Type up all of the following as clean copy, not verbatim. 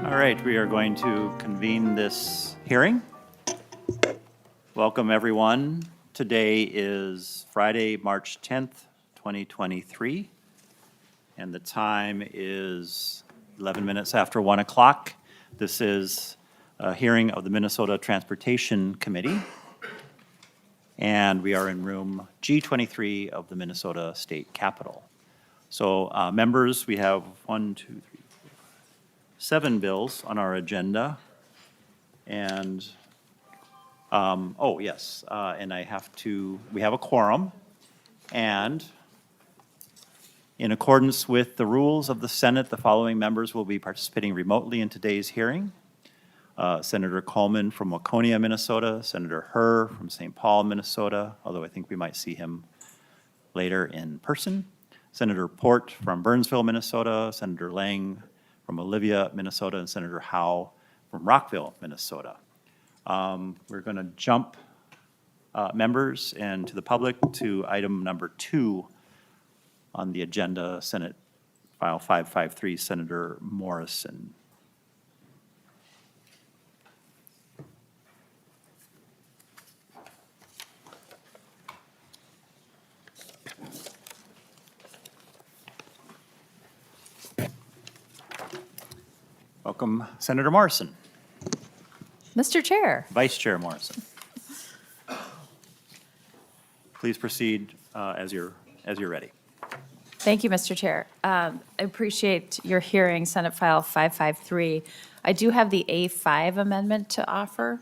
All right, we are going to convene this hearing. Welcome, everyone. Today is Friday, March 10th, 2023, and the time is 11 minutes after 1 o'clock. This is a hearing of the Minnesota Transportation Committee, and we are in room G23 of the Minnesota State Capitol. So, members, we have 7 bills on our agenda. And, and we have a quorum. And in accordance with the rules of the Senate, the following members will be participating remotely in today's hearing. Senator Coleman from Waconia, Minnesota, Senator Herr from St. Paul, Minnesota, although I think we might see him later in person. Senator Port from Burnsville, Minnesota, Senator Lang from Olivia, Minnesota, and Senator Howe from Rockville, Minnesota. We're going to jump members and to the public to item number 2 on the agenda, Senate File 553, Senator Morrison. Welcome, Senator Morrison. Mr. Chair. Vice Chair Morrison. Please proceed as you're ready. Thank you, Mr. Chair. I appreciate your hearing, Senate File 553. I do have the A5 amendment to offer.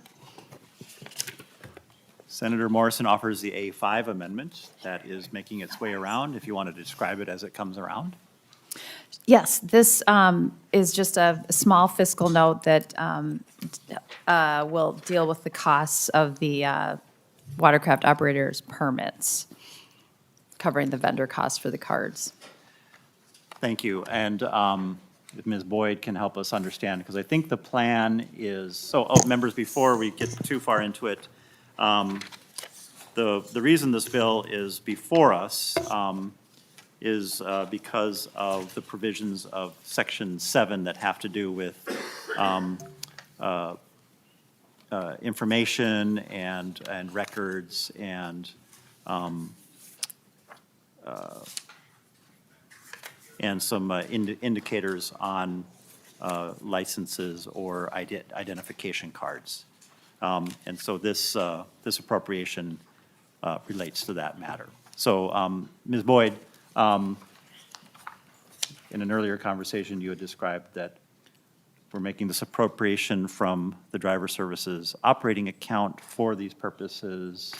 Senator Morrison offers the A5 amendment that is making its way around, if you want to describe it as it comes around. Yes, this is just a small fiscal note that will deal with the costs of the watercraft operators' permits, covering the vendor costs for the cards. Thank you. And if Ms. Boyd can help us understand, because I think the plan is, members, before we get too far into it, the reason this bill is before us is because of the provisions of Section 7 that have to do with information and records and some indicators on licenses or identification cards. And so this appropriation relates to that matter. So, Ms. Boyd, in an earlier conversation, you had described that we're making this appropriation from the driver services operating account for these purposes,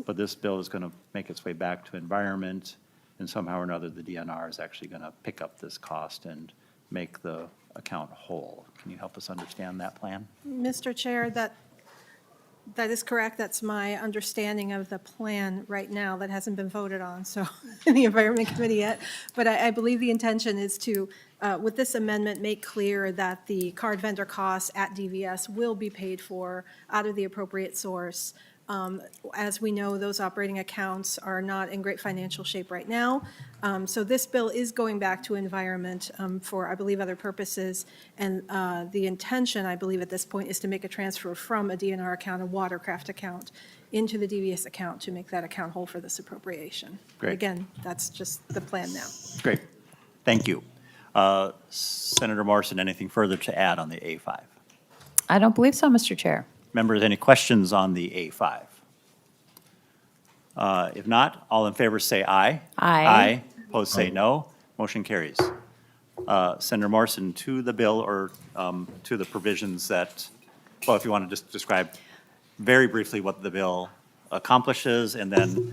but this bill is going to make its way back to environment, and somehow or another, the DNR is actually going to pick up this cost and make the account whole. Can you help us understand that plan? Mr. Chair, that is correct. That's my understanding of the plan right now. That hasn't been voted on, so in the Environment Committee yet. But I believe the intention is to, with this amendment, make clear that the card vendor costs at DVS will be paid for out of the appropriate source. As we know, those operating accounts are not in great financial shape right now. So this bill is going back to environment for, I believe, other purposes. And the intention, I believe, at this point is to make a transfer from a DNR account, a watercraft account, into the DVS account to make that account whole for this appropriation. Great. Again, that's just the plan now. Great. Thank you. Senator Morrison, anything further to add on the A5? I don't believe so, Mr. Chair. Members, any questions on the A5? If not, all in favor say aye. Aye. Aye. Opposed say no. Motion carries. Senator Morrison, to the bill or to the provisions that, well, if you want to just describe very briefly what the bill accomplishes, and then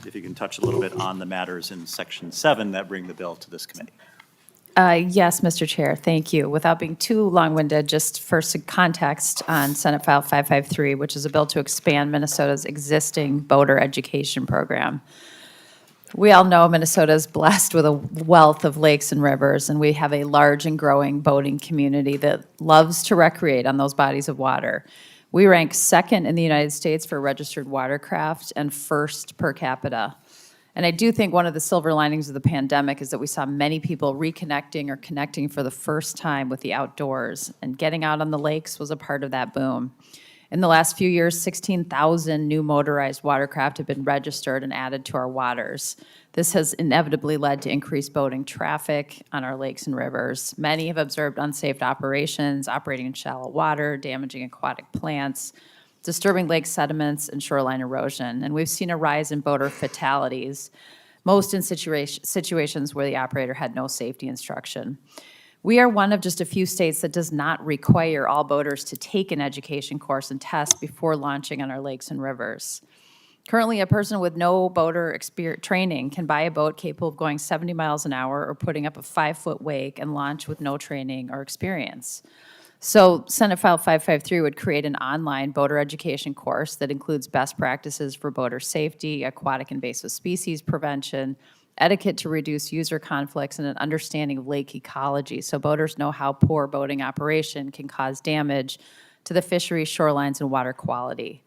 if you can touch a little bit on the matters in Section 7 that bring the bill to this committee. Yes, Mr. Chair, thank you. Without being too long-winded, just for some context on Senate File 553, which is a bill to expand Minnesota's existing boater education program. We all know Minnesota is blessed with a wealth of lakes and rivers, and we have a large and growing boating community that loves to recreate on those bodies of water. We rank second in the United States for registered watercraft and first per capita. And I do think one of the silver linings of the pandemic is that we saw many people reconnecting or connecting for the first time with the outdoors, and getting out on the lakes was a part of that boom. In the last few years, 16,000 new motorized watercraft have been registered and added to our waters. This has inevitably led to increased boating traffic on our lakes and rivers. Many have observed unsafe operations, operating in shallow water, damaging aquatic plants, disturbing lake sediments, and shoreline erosion. And we've seen a rise in boater fatalities, most in situations where the operator had no safety instruction. We are one of just a few states that does not require all boaters to take an education course and test before launching on our lakes and rivers. Currently, a person with no boater training can buy a boat capable of going 70 miles an hour or putting up a 5-foot wake and launch with no training or experience. So Senate File 553 would create an online boater education course that includes best practices for boater safety, aquatic invasive species prevention, etiquette to reduce user conflicts, and an understanding of lake ecology, so boaters know how poor boating operation can cause damage to the fisheries, shorelines, and water quality.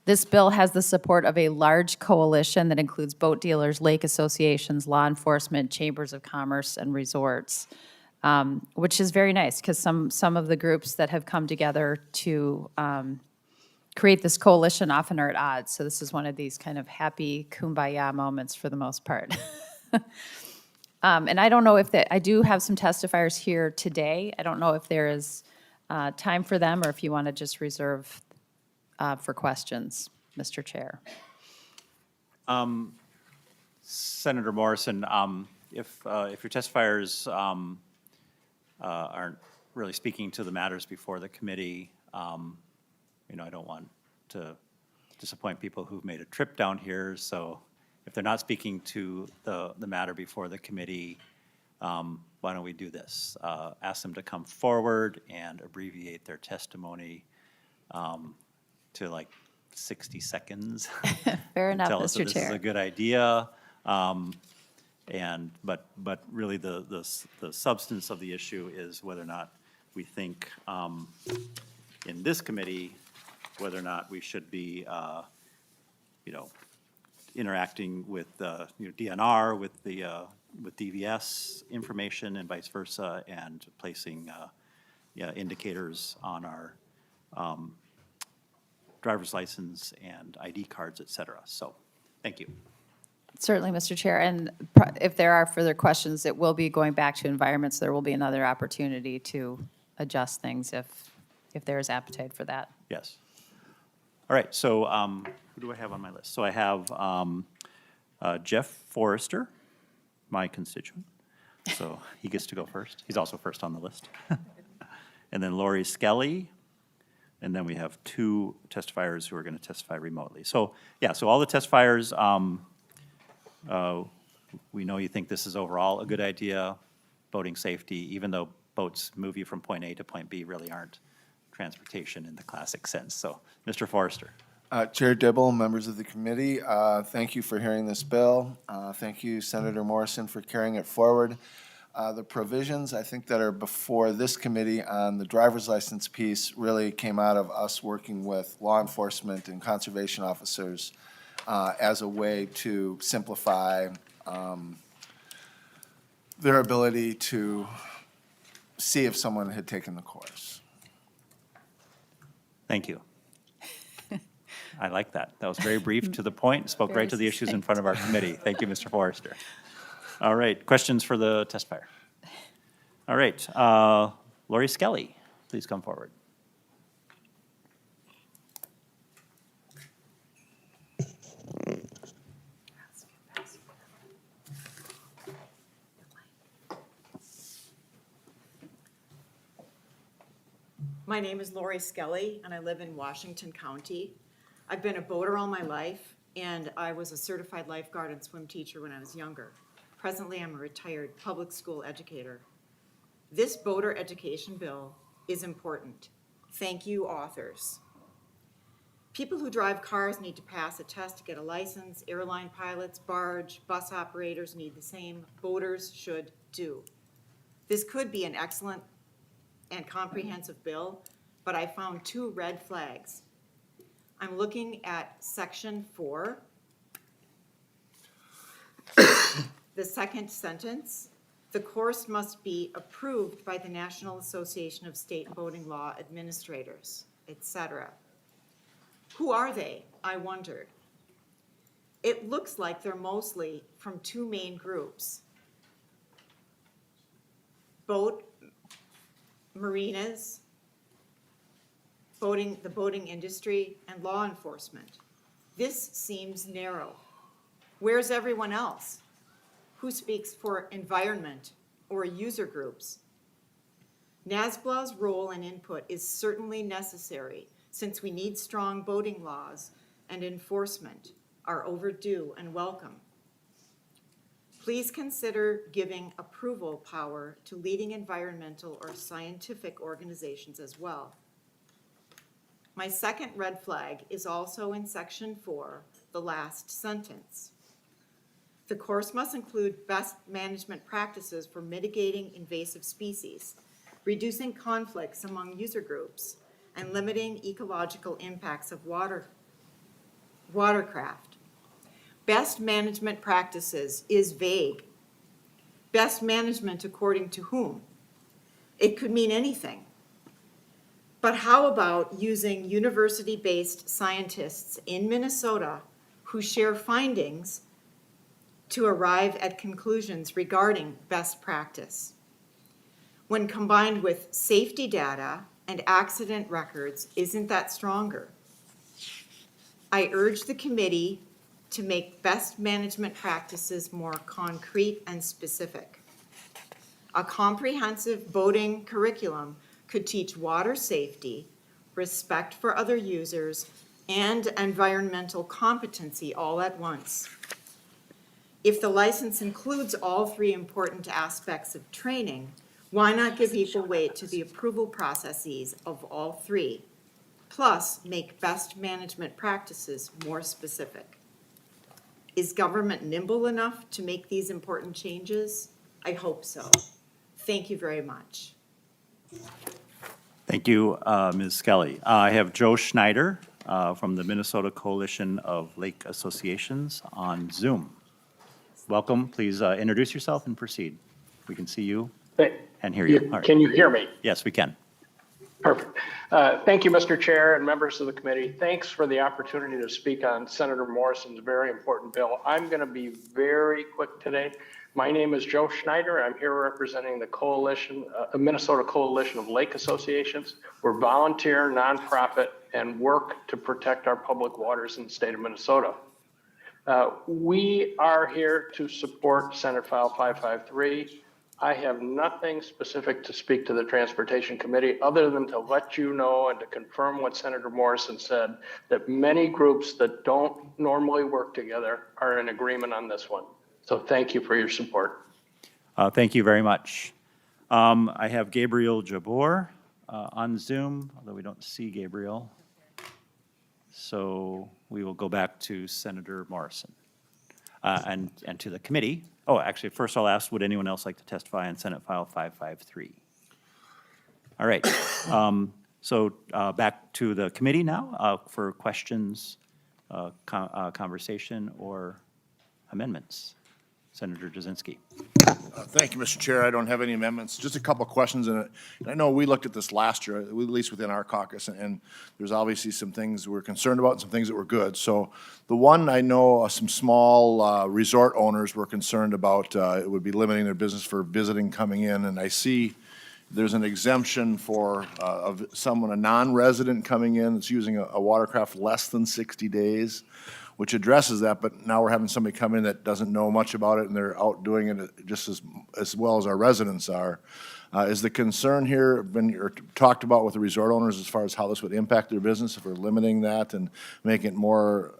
This bill has the support of a large coalition that includes boat dealers, lake associations, law enforcement, chambers of commerce, and resorts, which is very nice, because some of the groups that have come together to create this coalition often are at odds. So this is one of these kind of happy kumbaya moments for the most part. And I don't know if I do have some testifiers here today. I don't know if there is time for them, or if you want to just reserve for questions, Mr. Chair. Senator Morrison, if your testifiers aren't really speaking to the matters before the committee, I don't want to disappoint people who've made a trip down here, so if they're not speaking to the matter before the committee, why don't we do this? Ask them to come forward and abbreviate their testimony to like 60 seconds. Fair enough, Tell us Mr. that this is Chair. a good idea. But really the substance of the issue is whether or not we think in this committee, whether or not we should be, interacting with, DNR, with DVS information and vice versa, and placing, indicators on our driver's license and ID cards, et cetera. So, thank you. Certainly, Mr. Chair, and if there are further questions, it will be going back to environment, so there will be another opportunity to adjust things if there is appetite for that. Yes. All right, so who do I have on my list? So I have Jeff Forrester, my constituent, so he gets to go first. He's also first on the list. And then Lori Skelly, and then we have 2 testifiers who are going to testify remotely. So, yeah, so all the testifiers, we know you think this is overall a good idea, boating safety, even though boats move you from point A to point B really aren't transportation in the classic sense. So, Mr. Forrester. Chair Dibble, members of the committee, thank you for hearing this bill. Thank you, Senator Morrison, for carrying it forward. The provisions, I think, that are before this committee on the driver's license piece really came out of us working with law enforcement and conservation officers as a way to simplify their ability to see if someone had taken the course. Thank you. I like that. That was very brief, to the point, spoke Very right to the issues in front of our committee. Thank you, Mr. Forrester. All right, questions for the testifier? All right, Lori Skelly, please come forward. My name is Lori Skelly, and I live in Washington County. I've been a boater all my life, and I was a certified lifeguard and swim teacher when I was younger. Presently, I'm a retired public school educator. This boater education bill is important. Thank you, authors. People who drive cars need to pass a test to get a license. Airline pilots, barge, bus operators need the same. Boaters should too. This could be an excellent and comprehensive bill, but I found 2 red flags. I'm looking at section 4. the second sentence, the course must be approved by the National Association of State Boating Law Administrators, etc. Who are they, I wondered. It looks like they're mostly from two main groups: boat marinas, the boating industry, and law enforcement. This seems narrow. Where's everyone else? Who speaks for environment or user groups? NASBLA's role and input is certainly necessary, since we need strong boating laws and enforcement are overdue and welcome. Please consider giving approval power to leading environmental or scientific organizations as well. My second red flag is also in section 4, the last sentence. The course must include best management practices for mitigating invasive species, reducing conflicts among user groups, and limiting ecological impacts of watercraft. Best management practices is vague. Best management according to whom? It could mean anything. But how about using university-based scientists in Minnesota who share findings to arrive at conclusions regarding best practice? When combined with safety data and accident records, isn't that stronger? I urge the committee to make best management practices more concrete and specific. A comprehensive boating curriculum could teach water safety, respect for other users, and environmental competency all at once. If the license includes all three important aspects of training, why not give equal weight to the approval processes of all three, plus make best management practices more specific? Is government nimble enough to make these important changes? I hope so. Thank you very much. Thank you, Ms. Skelly. I have Joe Schneider from the Minnesota Coalition of Lake Associations on Zoom. Welcome. Please introduce yourself and proceed. We can see you and hear you. All right. Can you hear me? Yes, we can. Perfect. Thank you, Mr. Chair and members of the committee. Thanks for the opportunity to speak on Senator Morrison's very important bill. I'm going to be very quick today. My name is Joe Schneider. I'm here representing the coalition, Minnesota Coalition of Lake Associations. We're volunteer, nonprofit, and work to protect our public waters in the state of Minnesota. We are here to support Senate File 553. I have nothing specific to speak to the Transportation Committee other than to let you know and to confirm what Senator Morrison said, that many groups that don't normally work together are in agreement on this one. So thank you for your support. Thank you very much. I have Gabriel Jabor on Zoom, although we don't see Gabriel. So we will go back to Senator Morrison and to the committee. Oh, actually, first I'll ask, would anyone else like to testify on Senate File 553? All right. So back to the committee now for questions, conversation, or amendments. Senator Jasinski. Thank you, Mr. Chair. I don't have any amendments. Just a couple of questions. And I know we looked at this last year, at least within our caucus, and there's obviously some things we're concerned about and some things that were good. So the one I know some small resort owners were concerned about, it would be limiting their business for visiting coming in. And I see there's an exemption for of someone, a non-resident coming in that's using a watercraft less than 60 days. Which addresses that, but now we're having somebody come in that doesn't know much about it, and they're out doing it just as well as our residents are. Is the concern here been talked about with the resort owners as far as how this would impact their business if we're limiting that and making it more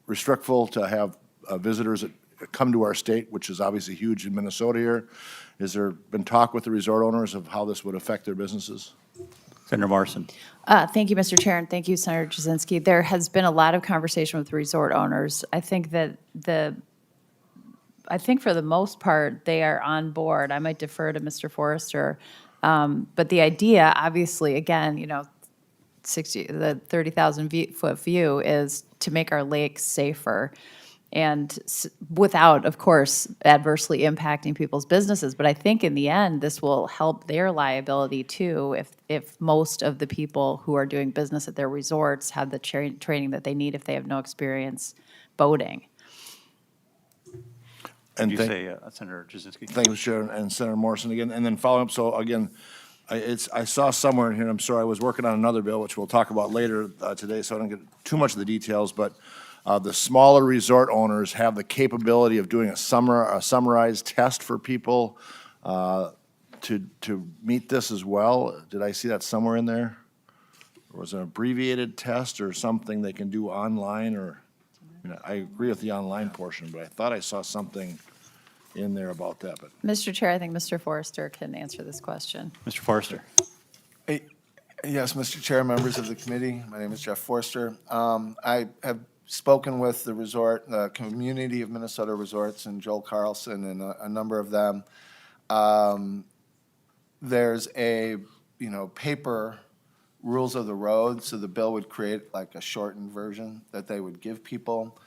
restrictful to have visitors that come to our state, which is obviously huge in Minnesota here? Has there been talk with the resort owners of how this would affect their businesses? Senator Morrison. Thank you, Mr. Chair, and thank you, Senator Jasinski. There has been a lot of conversation with resort owners. I think that for the most part, they are on board. I might defer to Mr. Forrester. But the idea, obviously, again, the 30,000 foot view is to make our lakes safer. and without, of course, adversely impacting people's businesses. But I think in the end, this will help their liability too, if most of the people who are doing business at their resorts have the training that they need if they have no experience boating. Did you thank- say, Senator Jasinski? Thank you, Mr. Chair, and Senator Morrison again. And then following up, so again, I saw somewhere in here, I'm sorry, I was working on another bill, which we'll talk about later today, so I don't get too much of the details, but the smaller resort owners have the capability of doing a summarized test for people to meet this as well. Did I see that somewhere in there? Or was it an abbreviated test or something they can do online, or, I agree with the online portion, but I thought I saw something in there about that, but. Mr. Chair, I think Mr. Forrester can answer this question. Mr. Forrester? Yes, Mr. Chair, members of the committee, my name is Jeff Forster. I have spoken with the community of Minnesota resorts, and Joel Carlson and a number of them. There's a, paper rules of the road, so the bill would create like a shortened version that they would give people.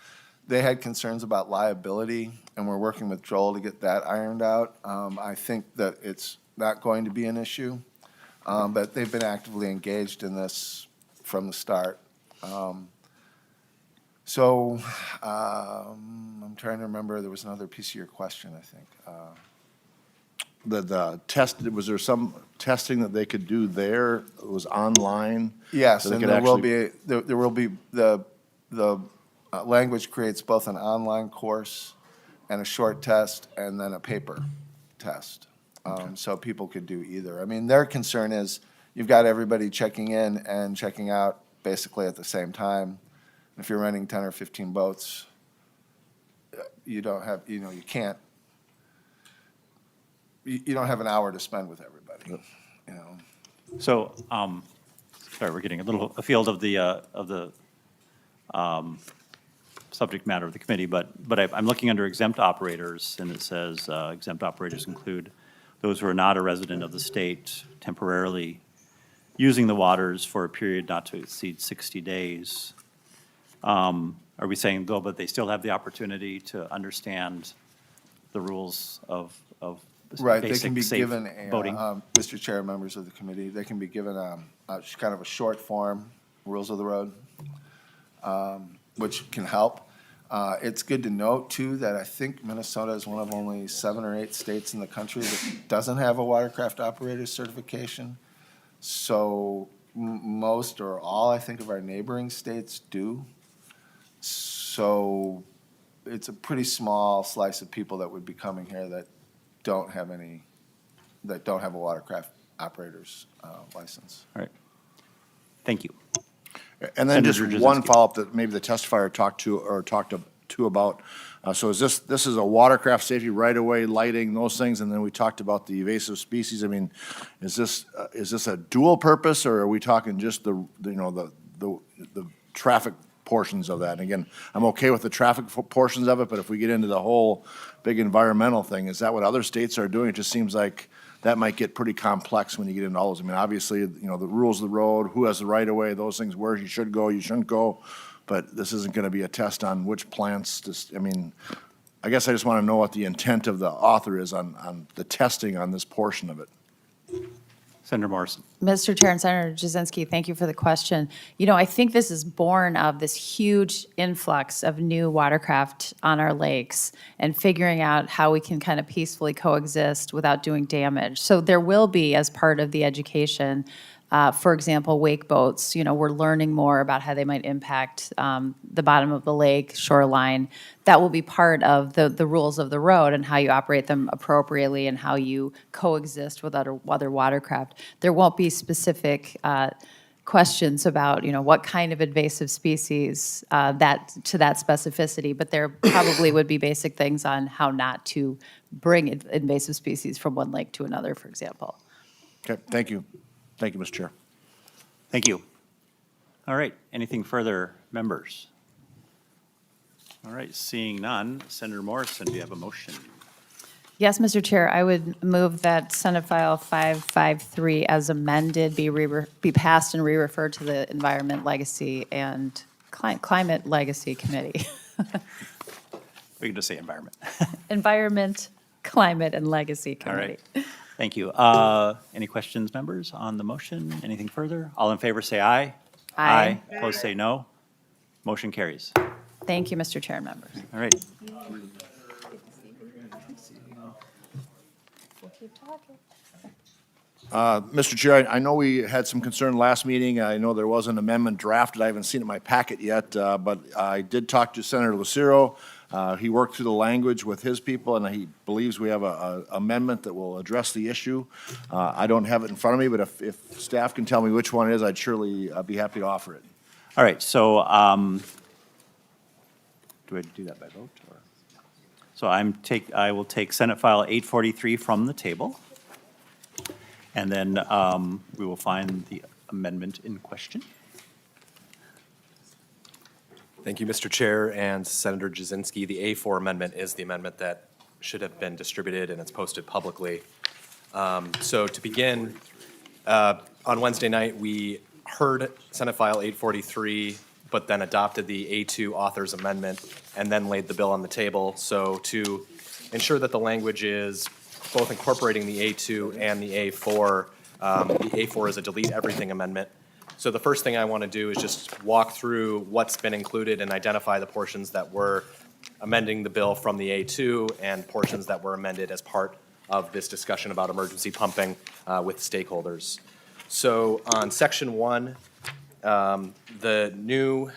They had concerns about liability, and we're working with Joel to get that ironed out. I think that it's not going to be an issue, but they've been actively engaged in this from the start. I'm trying to remember, there was another piece of your question, I think. The test, was there some testing that they could do there? It was online? Yes, So they and could there will actually- be, there will be, the language creates both an online course and a short test, and then a paper test. So people could do either. I mean, their concern is, you've got everybody checking in and checking out basically at the same time. If you're renting 10 or 15 boats, you don't have, you can't, you don't have an hour to spend with everybody, So, sorry, we're getting a little afield of the subject matter of the committee, but I'm looking under exempt operators, and it says exempt operators include those who are not a resident of the state temporarily using the waters for a period not to exceed 60 days. Are we saying, though, but they still have the opportunity to understand the rules of Right, they can basic be safe given a, boating? Mr. Chair, members of the committee, they can be given kind of a short form, rules of the road, which can help. It's good to note, too, that I think Minnesota is one of only 7 or 8 states in the country that doesn't have a watercraft operator certification. So most or all, I think, of our neighboring states do. So it's a pretty small slice of people that would be coming here that don't have a watercraft operator's license. All right. Thank you. And then just Senator one Jasinski. follow-up that maybe the testifier talked to about. So is this is a watercraft safety right-of-way lighting, those things, and then we talked about the invasive species. I mean, is this a dual purpose, or are we talking just the traffic portions of that? And again, I'm okay with the traffic portions of it, but if we get into the whole big environmental thing, is that what other states are doing? It just seems like that might get pretty complex when you get into all those. I mean, obviously, the rules of the road, who has the right of way, those things, where you should go, you shouldn't go. But this isn't going to be a test on which plants, I guess I just want to know what the intent of the author is on the testing on this portion of it. Senator Morrison. Mr. Chair and Senator Jasinski, thank you for the question. I think this is born of this huge influx of new watercraft on our lakes and figuring out how we can kind of peacefully coexist without doing damage. So there will be, as part of the education, for example, wake boats, we're learning more about how they might impact the bottom of the lake, shoreline. That will be part of the rules of the road and how you operate them appropriately and how you coexist with other watercraft. There won't be specific questions about, what kind of invasive species to that specificity, but there probably would be basic things on how not to bring invasive species from one lake to another, for example. Okay, thank you. Thank you, Mr. Chair. Thank you. All right, anything further, members? All right, seeing none, Senator Morrison, do you have a motion? Yes, Mr. Chair, I would move that Senate File 553 as amended be passed and re-referred to the Environment Legacy and Climate Legacy Committee. We can just say environment. Environment, Climate, and Legacy All Committee. right. Thank you. Any questions, members, on the motion? Anything further? All in favor, say aye. Aye. Opposed, say no. Motion carries. Thank you, Mr. Chair and members. All right. Mr. Chair, I know we had some concern last meeting. I know there was an amendment drafted. I haven't seen it in my packet yet, but I did talk to Senator Lucero. He worked through the language with his people, and he believes we have a amendment that will address the issue. I don't have it in front of me, but if staff can tell me which one it is, I'd surely be happy to offer it. All right, so do I do that by vote? Or? So I will take Senate File 843 from the table, and then we will find the amendment in question. Thank you, Mr. Chair and Senator Jasinski. The A4 amendment is the amendment that should have been distributed, and it's posted publicly. So to begin, on Wednesday night, we heard Senate File 843, but then adopted the A2 author's amendment and then laid the bill on the table. So to ensure that the language is both incorporating the A2 and the A4, the A4 is a delete everything amendment. So the first thing I want to do is just walk through what's been included and identify the portions that were amending the bill from the A2 and portions that were amended as part of this discussion about emergency pumping with stakeholders. So on section 1, there's a new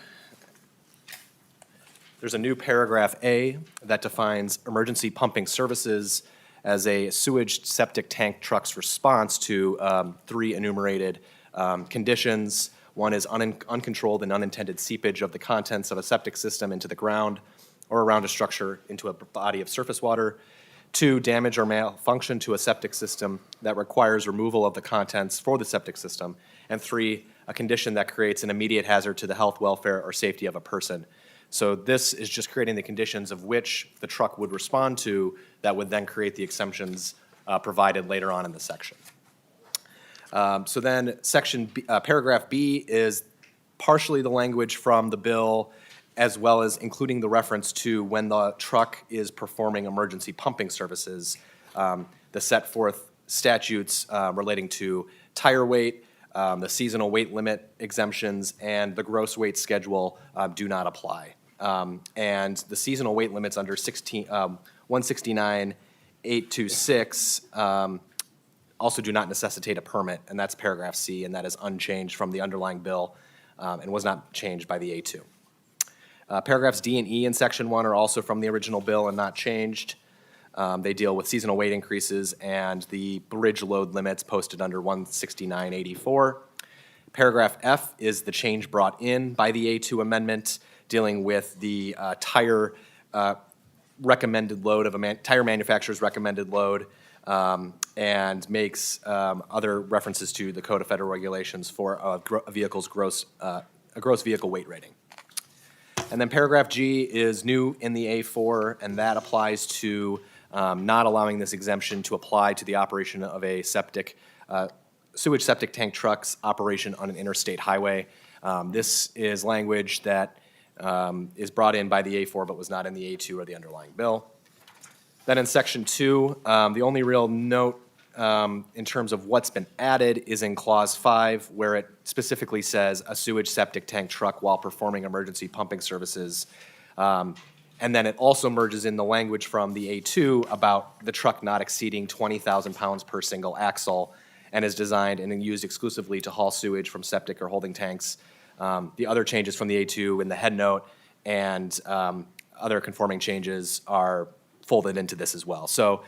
paragraph A that defines emergency pumping services as a sewage septic tank truck's response to 3 enumerated conditions. One is uncontrolled and unintended seepage of the contents of a septic system into the ground or around a structure into a body of surface water. 2, damage or malfunction to a septic system that requires removal of the contents for the septic system. And 3, a condition that creates an immediate hazard to the health, welfare, or safety of a person. So this is just creating the conditions of which the truck would respond to that would then create the exemptions provided later on in the section. So then paragraph B is partially the language from the bill, as well as including the reference to when the truck is performing emergency pumping services. The set forth statutes relating to tire weight, the seasonal weight limit exemptions, and the gross weight schedule do not apply. And the seasonal weight limits under 169.826 also do not necessitate a permit, and that's paragraph C, and that is unchanged from the underlying bill and was not changed by the A2. Paragraphs D and E in section 1 are also from the original bill and not changed. They deal with seasonal weight increases and the bridge load limits posted under 169.84. Paragraph F is the change brought in by the A2 amendment dealing with the tire recommended load of a tire manufacturer's recommended load, and makes other references to the Code of Federal Regulations for a vehicle's gross vehicle weight rating. And then paragraph G is new in the A4, and that applies to not allowing this exemption to apply to the operation of a sewage septic tank truck's operation on an interstate highway. This is language that is brought in by the A4 but was not in the A2 or the underlying bill. Then in section 2, the only real note in terms of what's been added is in clause 5, where it specifically says a sewage septic tank truck while performing emergency pumping services. And then it also merges in the language from the A2 about the truck not exceeding 20,000 pounds per single axle and is designed and used exclusively to haul sewage from septic or holding tanks. The other changes from the A2 in the head note and other conforming changes are folded into this as well. So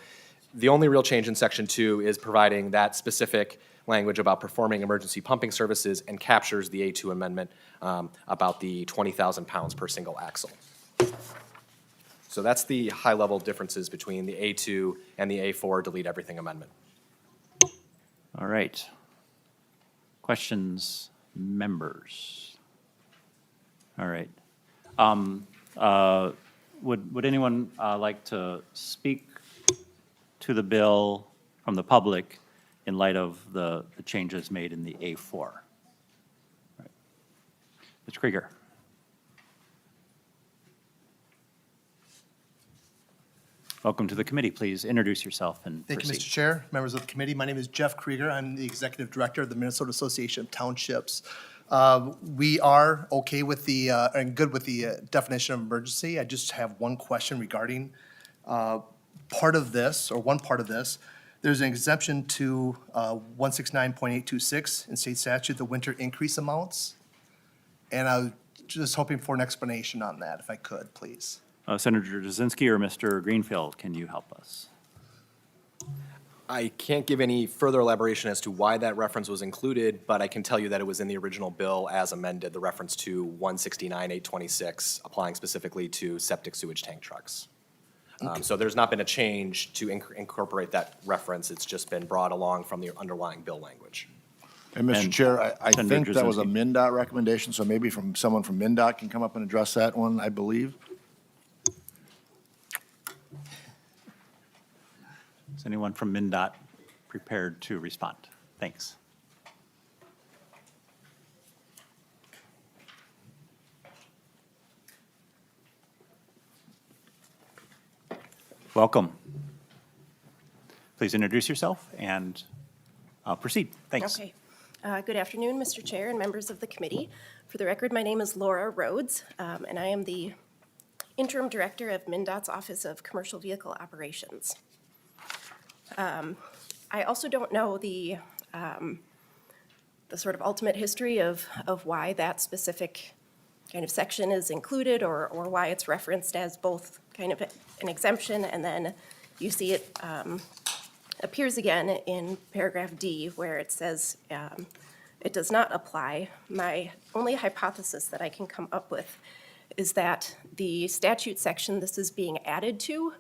the only real change in section 2 is providing that specific language about performing emergency pumping services and captures the A2 amendment about the 20,000 pounds per single axle. So that's the high-level differences between the A2 and the A4 delete everything amendment. All right. Questions, members? All right. Would anyone like to speak to the bill from the public in light of the changes made in the A4? Right. Mr. Krieger. Welcome to the committee. Please introduce yourself and Thank you, proceed. Mr. Chair, members of the committee. My name is Jeff Krieger. I'm the Executive Director of the Minnesota Association of Townships. We are okay with the, and good with the definition of emergency. I just have one question regarding part of this, or one part of this. There's an exemption to 169.826 in state statute, the winter increase amounts. And I was just hoping for an explanation on that, if I could, please. Senator Jasinski or Mr. Greenfield, can you help us? I can't give any further elaboration as to why that reference was included, but I can tell you that it was in the original bill as amended, the reference to 169.826, applying specifically to septic sewage tank trucks. So there's not been a change to incorporate that reference. It's just been brought along from the underlying bill language. And Mr. And Chair, I Senator think that was a Jasinski. MnDOT recommendation, so maybe from someone from MnDOT can come up and address that one, I believe. Is anyone from MnDOT prepared to respond? Thanks. Welcome. Please introduce yourself and proceed. Thanks. Okay. Good afternoon, Mr. Chair and members of the committee. For the record, my name is Laura Rhodes, and I am the interim director of MnDOT's Office of Commercial Vehicle Operations. I also don't know the sort of ultimate history of why that specific kind of section is included or why it's referenced as both kind of an exemption, and then you see it appears again in paragraph D where it says it does not apply. My only hypothesis that I can come up with is that the statute section this is being added to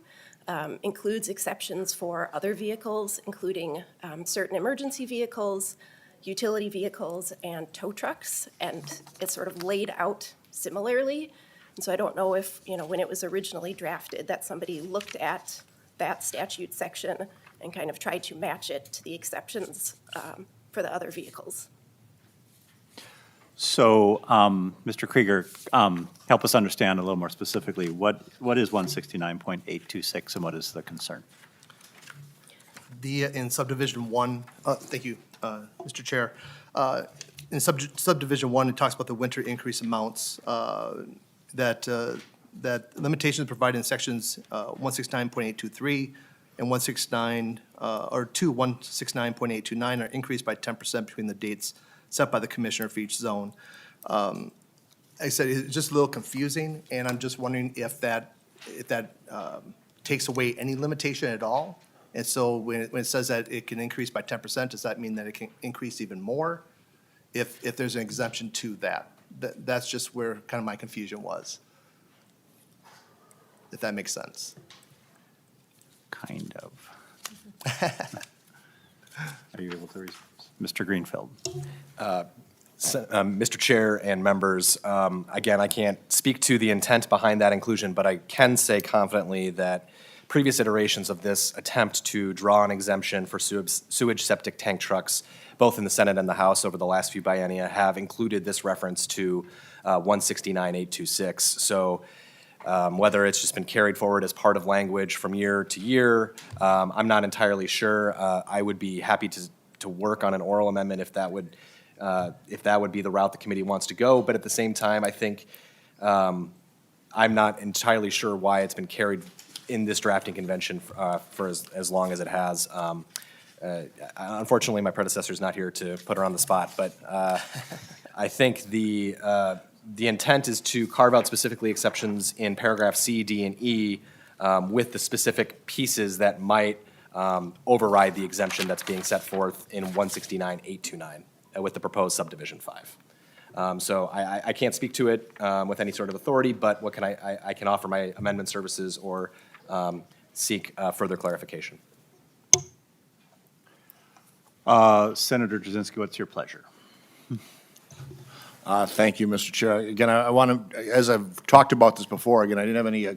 includes exceptions for other vehicles, including certain emergency vehicles, utility vehicles, and tow trucks, and it's sort of laid out similarly. And so I don't know if, when it was originally drafted, that somebody looked at that statute section and kind of tried to match it to the exceptions for the other vehicles. So, Mr. Krieger, help us understand a little more specifically, what is 169.826 and what is the concern? In subdivision one, thank you, Mr. Chair. In subdivision one, it talks about the winter increase amounts that limitations provided in sections 169.823 and 169.829 are increased by 10% between the dates set by the commissioner for each zone. Like I said, it's just a little confusing, and I'm just wondering if that takes away any limitation at all. And so when it says that it can increase by 10%, does that mean that it can increase even more if there's an exemption to that? That's just where kind of my confusion was, if that makes sense. Kind of. Are you able to respond? Mr. Greenfield? Mr. Chair and members, again, I can't speak to the intent behind that inclusion, but I can say confidently that previous iterations of this attempt to draw an exemption for sewage septic tank trucks, both in the Senate and the House over the last few biennia, have included this reference to 169.826. So whether it's just been carried forward as part of language from year to year, I'm not entirely sure. I would be happy to work on an oral amendment if that would be the route the committee wants to go. But at the same time, I think I'm not entirely sure why it's been carried in this drafting convention for as long as it has. Unfortunately, my predecessor's not here to put her on the spot, but I think the intent is to carve out specifically exceptions in paragraph C, D, and E with the specific pieces that might override the exemption that's being set forth in 169.829 with the proposed subdivision 5. So I can't speak to it with any sort of authority, but what can I can offer my amendment services or seek further clarification. Senator Jasinski, what's your pleasure? Thank you, Mr. Chair. Again, I want to, as I've talked about this before, again, I didn't have any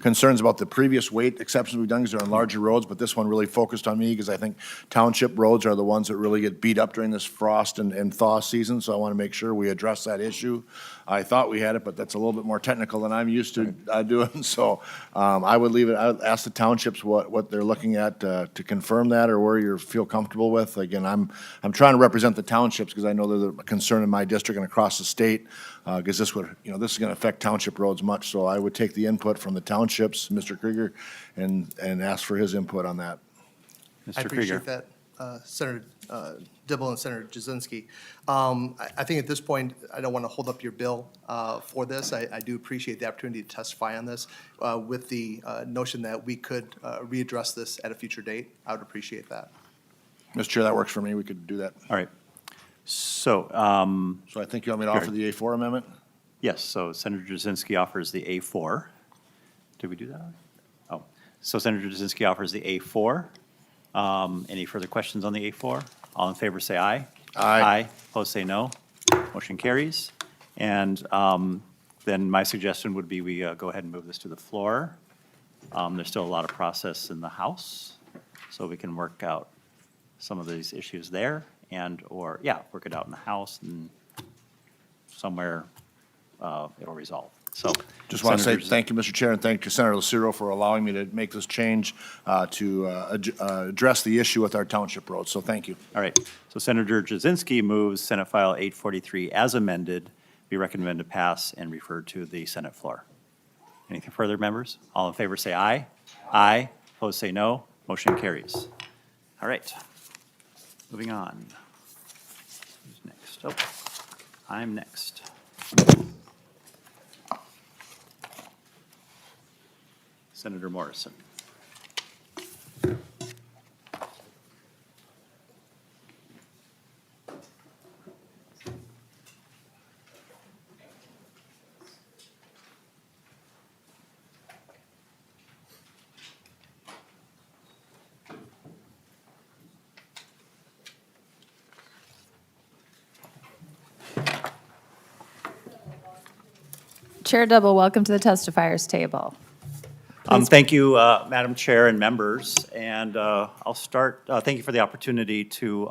concerns about the previous weight exceptions we've done because they're on larger roads, but this one really focused on me because I think township roads are the ones that really get beat up during this frost and thaw season, so I want to make sure we address that issue. I thought we had it, but that's a little bit more technical than I'm used to doing, so I would leave it, I would ask the townships what they're looking at to confirm that or where you feel comfortable with. Again, I'm trying to represent the townships because I know they're a concern in my district and across the state, because this would, this is going to affect township roads much, so I would take the input from the townships, Mr. Krieger, and ask for his input on that. I Mr. appreciate Krieger. that, Senator Dibble and Senator Jasinski. I think at this point, I don't want to hold up your bill for this. I do appreciate the opportunity to testify on this with the notion that we could readdress this at a future date. I would appreciate that. Mr. Chair, that works for me, we could do that. All right. So, So I think you want me to offer the A4 amendment? yes, so Senator Jasinski offers the A4. Did we do that? Oh, so Senator Jasinski offers the A4. Any further questions on the A4? All in favor, say aye. Aye. Opposed, say no. Motion carries. And then my suggestion would be we go ahead and move this to the floor. There's still a lot of process in the House, so we can work out some of these issues there and/or, work it out in the House and somewhere it'll resolve. So. Just want to say Senators- thank you, Mr. Chair, and thank you, Senator Lucero, for allowing me to make this change to address the issue with our township roads, so thank you. All right, so Senator Jasinski moves Senate File 843 as amended, be recommended to pass and referred to the Senate floor. Anything further, members? All in favor, say aye. Aye. Opposed, say no. Motion carries. All right, moving on. Who's next? Oh, I'm next. Senator Morrison. Chair Dibble, welcome to the testifiers table. Thank you, Madam Chair and members, and I'll start, thank you for the opportunity to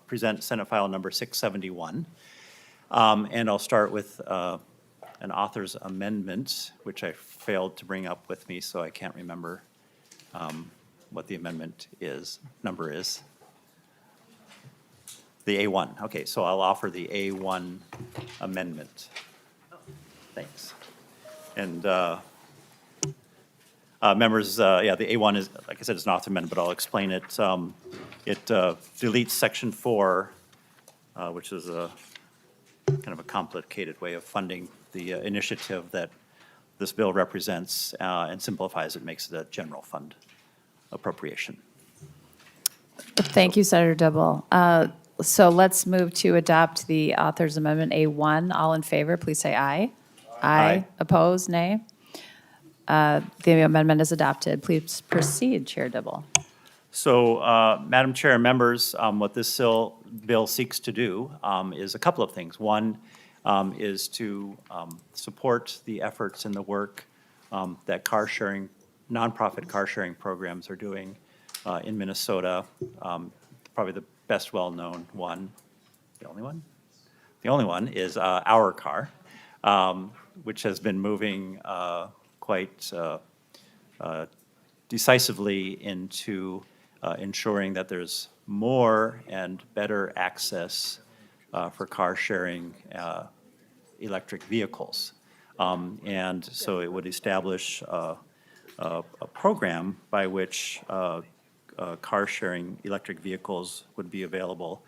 present Senate File number 671. And I'll start with an author's amendment, which I failed to bring up with me, so I can't remember what the amendment number is. The A1, okay, so I'll offer the A1 amendment. Thanks. And members, the A1 is, like I said, it's an author amendment, but I'll explain it. It deletes Section 4, which is a kind of a complicated way of funding the initiative that this bill represents, and simplifies it, makes it a general fund appropriation. Thank you, Senator Dibble. So let's move to adopt the author's amendment A1. All in favor, please say aye. Aye. Opposed, nay. The amendment is adopted. Please proceed, Chair Dibble. So, Madam Chair and members, what this bill seeks to do is a couple of things. One is to support the efforts and the work that nonprofit car sharing programs are doing in Minnesota. Probably the best well-known one, the only one? The only one is Our Car, which has been moving quite decisively into ensuring that there's more and better access for car sharing electric vehicles. And so it would establish a program by which car sharing electric vehicles would be available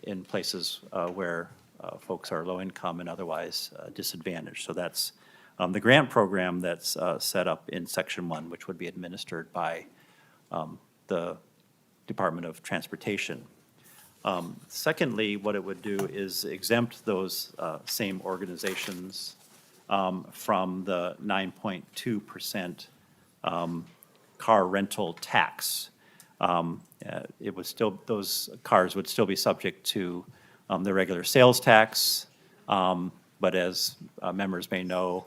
in places where folks are low income and otherwise disadvantaged. So that's the grant program that's set up in Section 1, which would be administered by the Department of Transportation. Secondly, what it would do is exempt those same organizations from the 9.2% car rental tax. It would still, those cars would still be subject to the regular sales tax, But as members may know,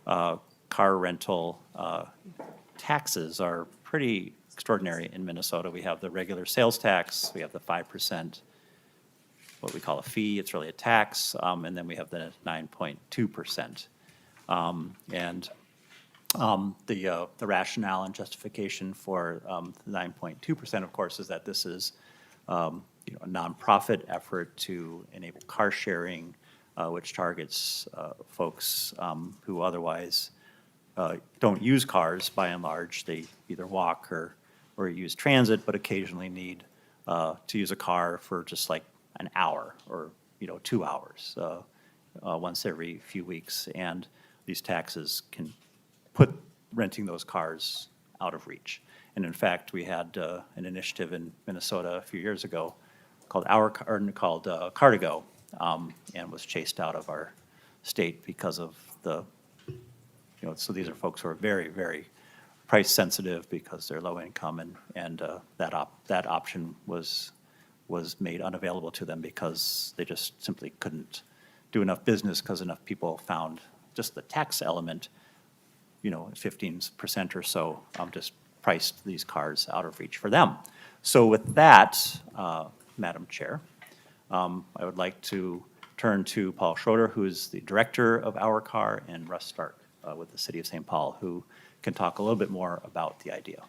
car rental taxes are pretty extraordinary in Minnesota. We have the regular sales tax, we have the 5%, what we call a fee, it's really a tax, and then we have the 9.2%. The rationale and justification for the 9.2%, of course, is that this is a nonprofit effort to enable car sharing, which targets folks who otherwise don't use cars by and large. They either walk or use transit, but occasionally need to use a car for just like an hour or 2 hours once every few weeks. And these taxes can put renting those cars out of reach. And in fact, we had an initiative in Minnesota a few years ago called Car2Go, and was chased out of our state because of so these are folks who are very, very price sensitive because they're low income, and that option was made unavailable to them because they just simply couldn't do enough business because enough people found just the tax element, 15% or so, just priced these cars out of reach for them. So with that, Madam Chair, I would like to turn to Paul Schroeder, who is the director of Our Car, and Russ Stark with the City of St. Paul, who can talk a little bit more about the idea.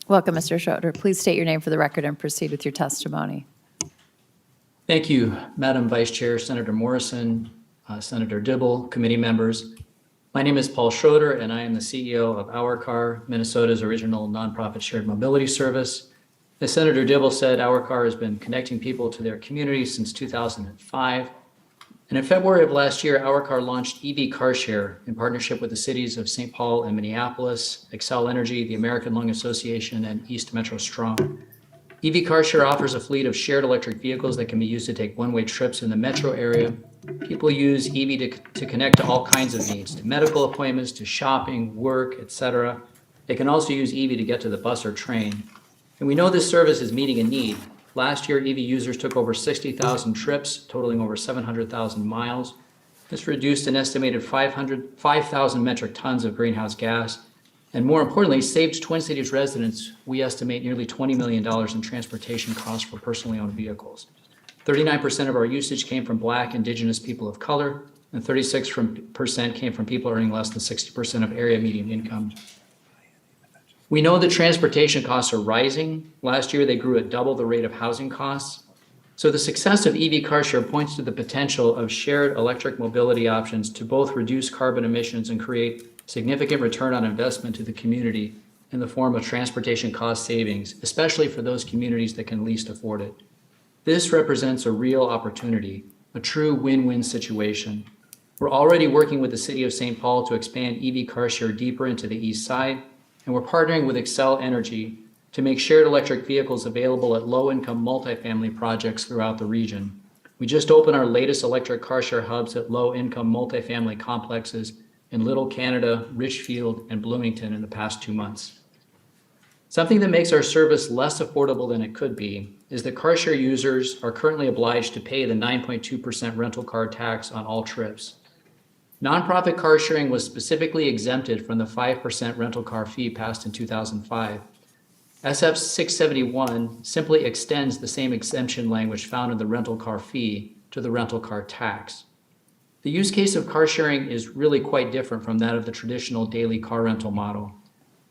Welcome, Mr. Schroeder. Please state your name for the record and proceed with your testimony. Thank you, Madam Vice Chair, Senator Morrison, Senator Dibble, committee members. My name is Paul Schroeder, and I am the CEO of Our Car, Minnesota's original nonprofit shared mobility service. As Senator Dibble said, Our Car has been connecting people to their communities since 2005. And in February of last year, Our Car launched EV Car Share in partnership with the cities of St. Paul and Minneapolis, Xcel Energy, the American Lung Association, and East Metro Strong. EV Car Share offers a fleet of shared electric vehicles that can be used to take one-way trips in the metro area. People use EV to connect to all kinds of needs, to medical appointments, to shopping, work, etc. They can also use EV to get to the bus or train. And we know this service is meeting a need. Last year, EV users took over 60,000 trips, totaling over 700,000 miles. This reduced an estimated 5,000 metric tons of greenhouse gas, and more importantly, saved Twin Cities residents, we estimate, nearly $20 million in transportation costs for personally owned vehicles. 39% of our usage came from Black, Indigenous people of color, and 36% came from people earning less than 60% of area median income. We know that transportation costs are rising. Last year, they grew at double the rate of housing costs. So the success of EV Car Share points to the potential of shared electric mobility options to both reduce carbon emissions and create significant return on investment to the community in the form of transportation cost savings, especially for those communities that can least afford it. This represents a real opportunity, a true win-win situation. We're already working with the City of St. Paul to expand EV Car Share deeper into the east side, and we're partnering with Xcel Energy to make shared electric vehicles available at low-income multifamily projects throughout the region. We just opened our latest electric car share hubs at low-income multifamily complexes in Little Canada, Richfield, and Bloomington in the past 2 months. Something that makes our service less affordable than it could be is that car share users are currently obliged to pay the 9.2% rental car tax on all trips. Nonprofit car sharing was specifically exempted from the 5% rental car fee passed in 2005. SF 671 simply extends the same exemption language found in the rental car fee to the rental car tax. The use case of car sharing is really quite different from that of the traditional daily car rental model.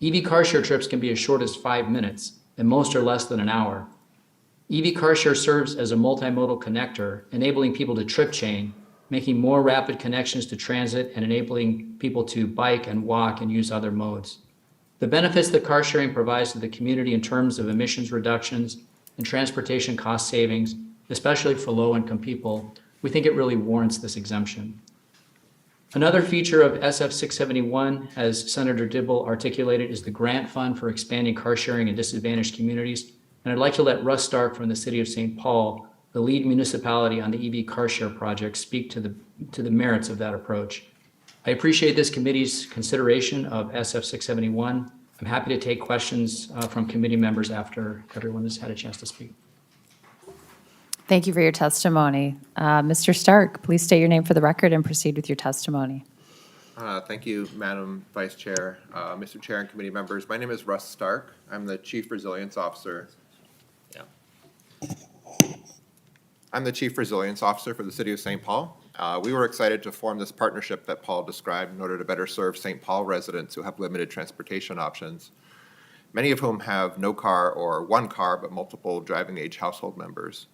EV car share trips can be as short as 5 minutes, and most are less than an hour. EV car share serves as a multimodal connector, enabling people to trip chain, making more rapid connections to transit and enabling people to bike and walk and use other modes. The benefits that car sharing provides to the community in terms of emissions reductions and transportation cost savings, especially for low-income people, we think it really warrants this exemption. Another feature of SF 671, as Senator Dibble articulated, is the grant fund for expanding car sharing in disadvantaged communities. And I'd like to let Russ Stark from the City of St. Paul, the lead municipality on the EV car share project, speak to the merits of that approach. I appreciate this committee's consideration of SF 671. I'm happy to take questions from committee members after everyone has had a chance to speak. Thank you for your testimony. Mr. Stark, please state your name for the record and proceed with your testimony. Thank you, Madam Vice Chair, Mr. Chair and committee members. My name is Russ Stark. I'm the Chief Resilience Officer. I'm the Chief Resilience Officer for the City of St. Paul. We were excited to form this partnership that Paul described in order to better serve St. Paul residents who have limited transportation options, many of whom have no car or one car, but multiple driving-age household members.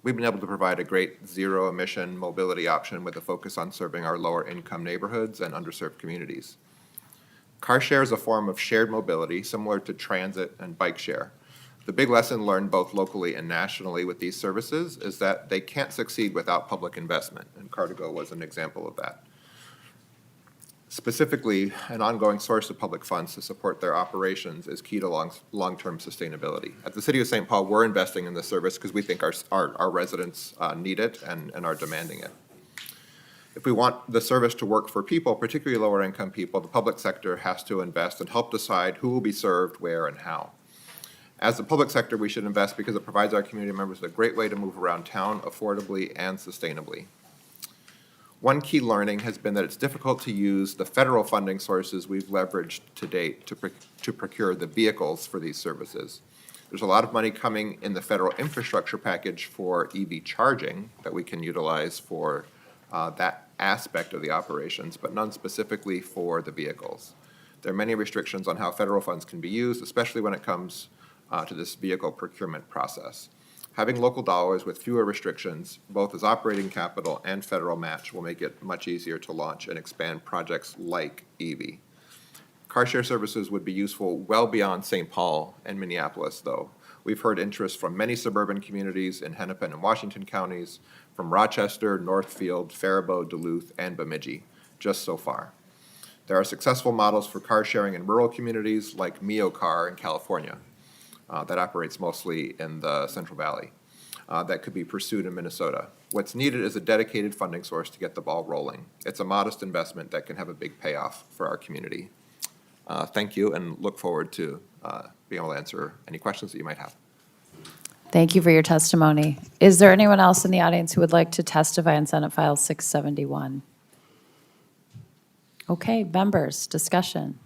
We've been able to provide a great zero-emission mobility option with a focus on serving our lower-income neighborhoods and underserved communities. Car share is a form of shared mobility similar to transit and bike share. The big lesson learned both locally and nationally with these services is that they can't succeed without public investment, and Car2Go was an example of that. Specifically, an ongoing source of public funds to support their operations is key to long-term sustainability. At the City of St. Paul, we're investing in this service because we think our residents need it and are demanding it. If we want the service to work for people, particularly lower-income people, the public sector has to invest and help decide who will be served, where, and how. As the public sector, we should invest because it provides our community members with a great way to move around town affordably and sustainably. One key learning has been that it's difficult to use the federal funding sources we've leveraged to date to procure the vehicles for these services. There's a lot of money coming in the federal infrastructure package for EV charging that we can utilize for that aspect of the operations, but none specifically for the vehicles. There are many restrictions on how federal funds can be used, especially when it comes to this vehicle procurement process. Having local dollars with fewer restrictions, both as operating capital and federal match, will make it much easier to launch and expand projects like EV. Car share services would be useful well beyond St. Paul and Minneapolis, though. We've heard interest from many suburban communities in Hennepin and Washington counties, from Rochester, Northfield, Faribault, Duluth, and Bemidji, just so far. There are successful models for car sharing in rural communities like Mio Car in California. That operates mostly in the Central Valley, that could be pursued in Minnesota. What's needed is a dedicated funding source to get the ball rolling. It's a modest investment that can have a big payoff for our community. Thank you, and look forward to being able to answer any questions that you might have. Thank you for your testimony. Is there anyone else in the audience who would like to testify on Senate File 671? Okay, members, discussion.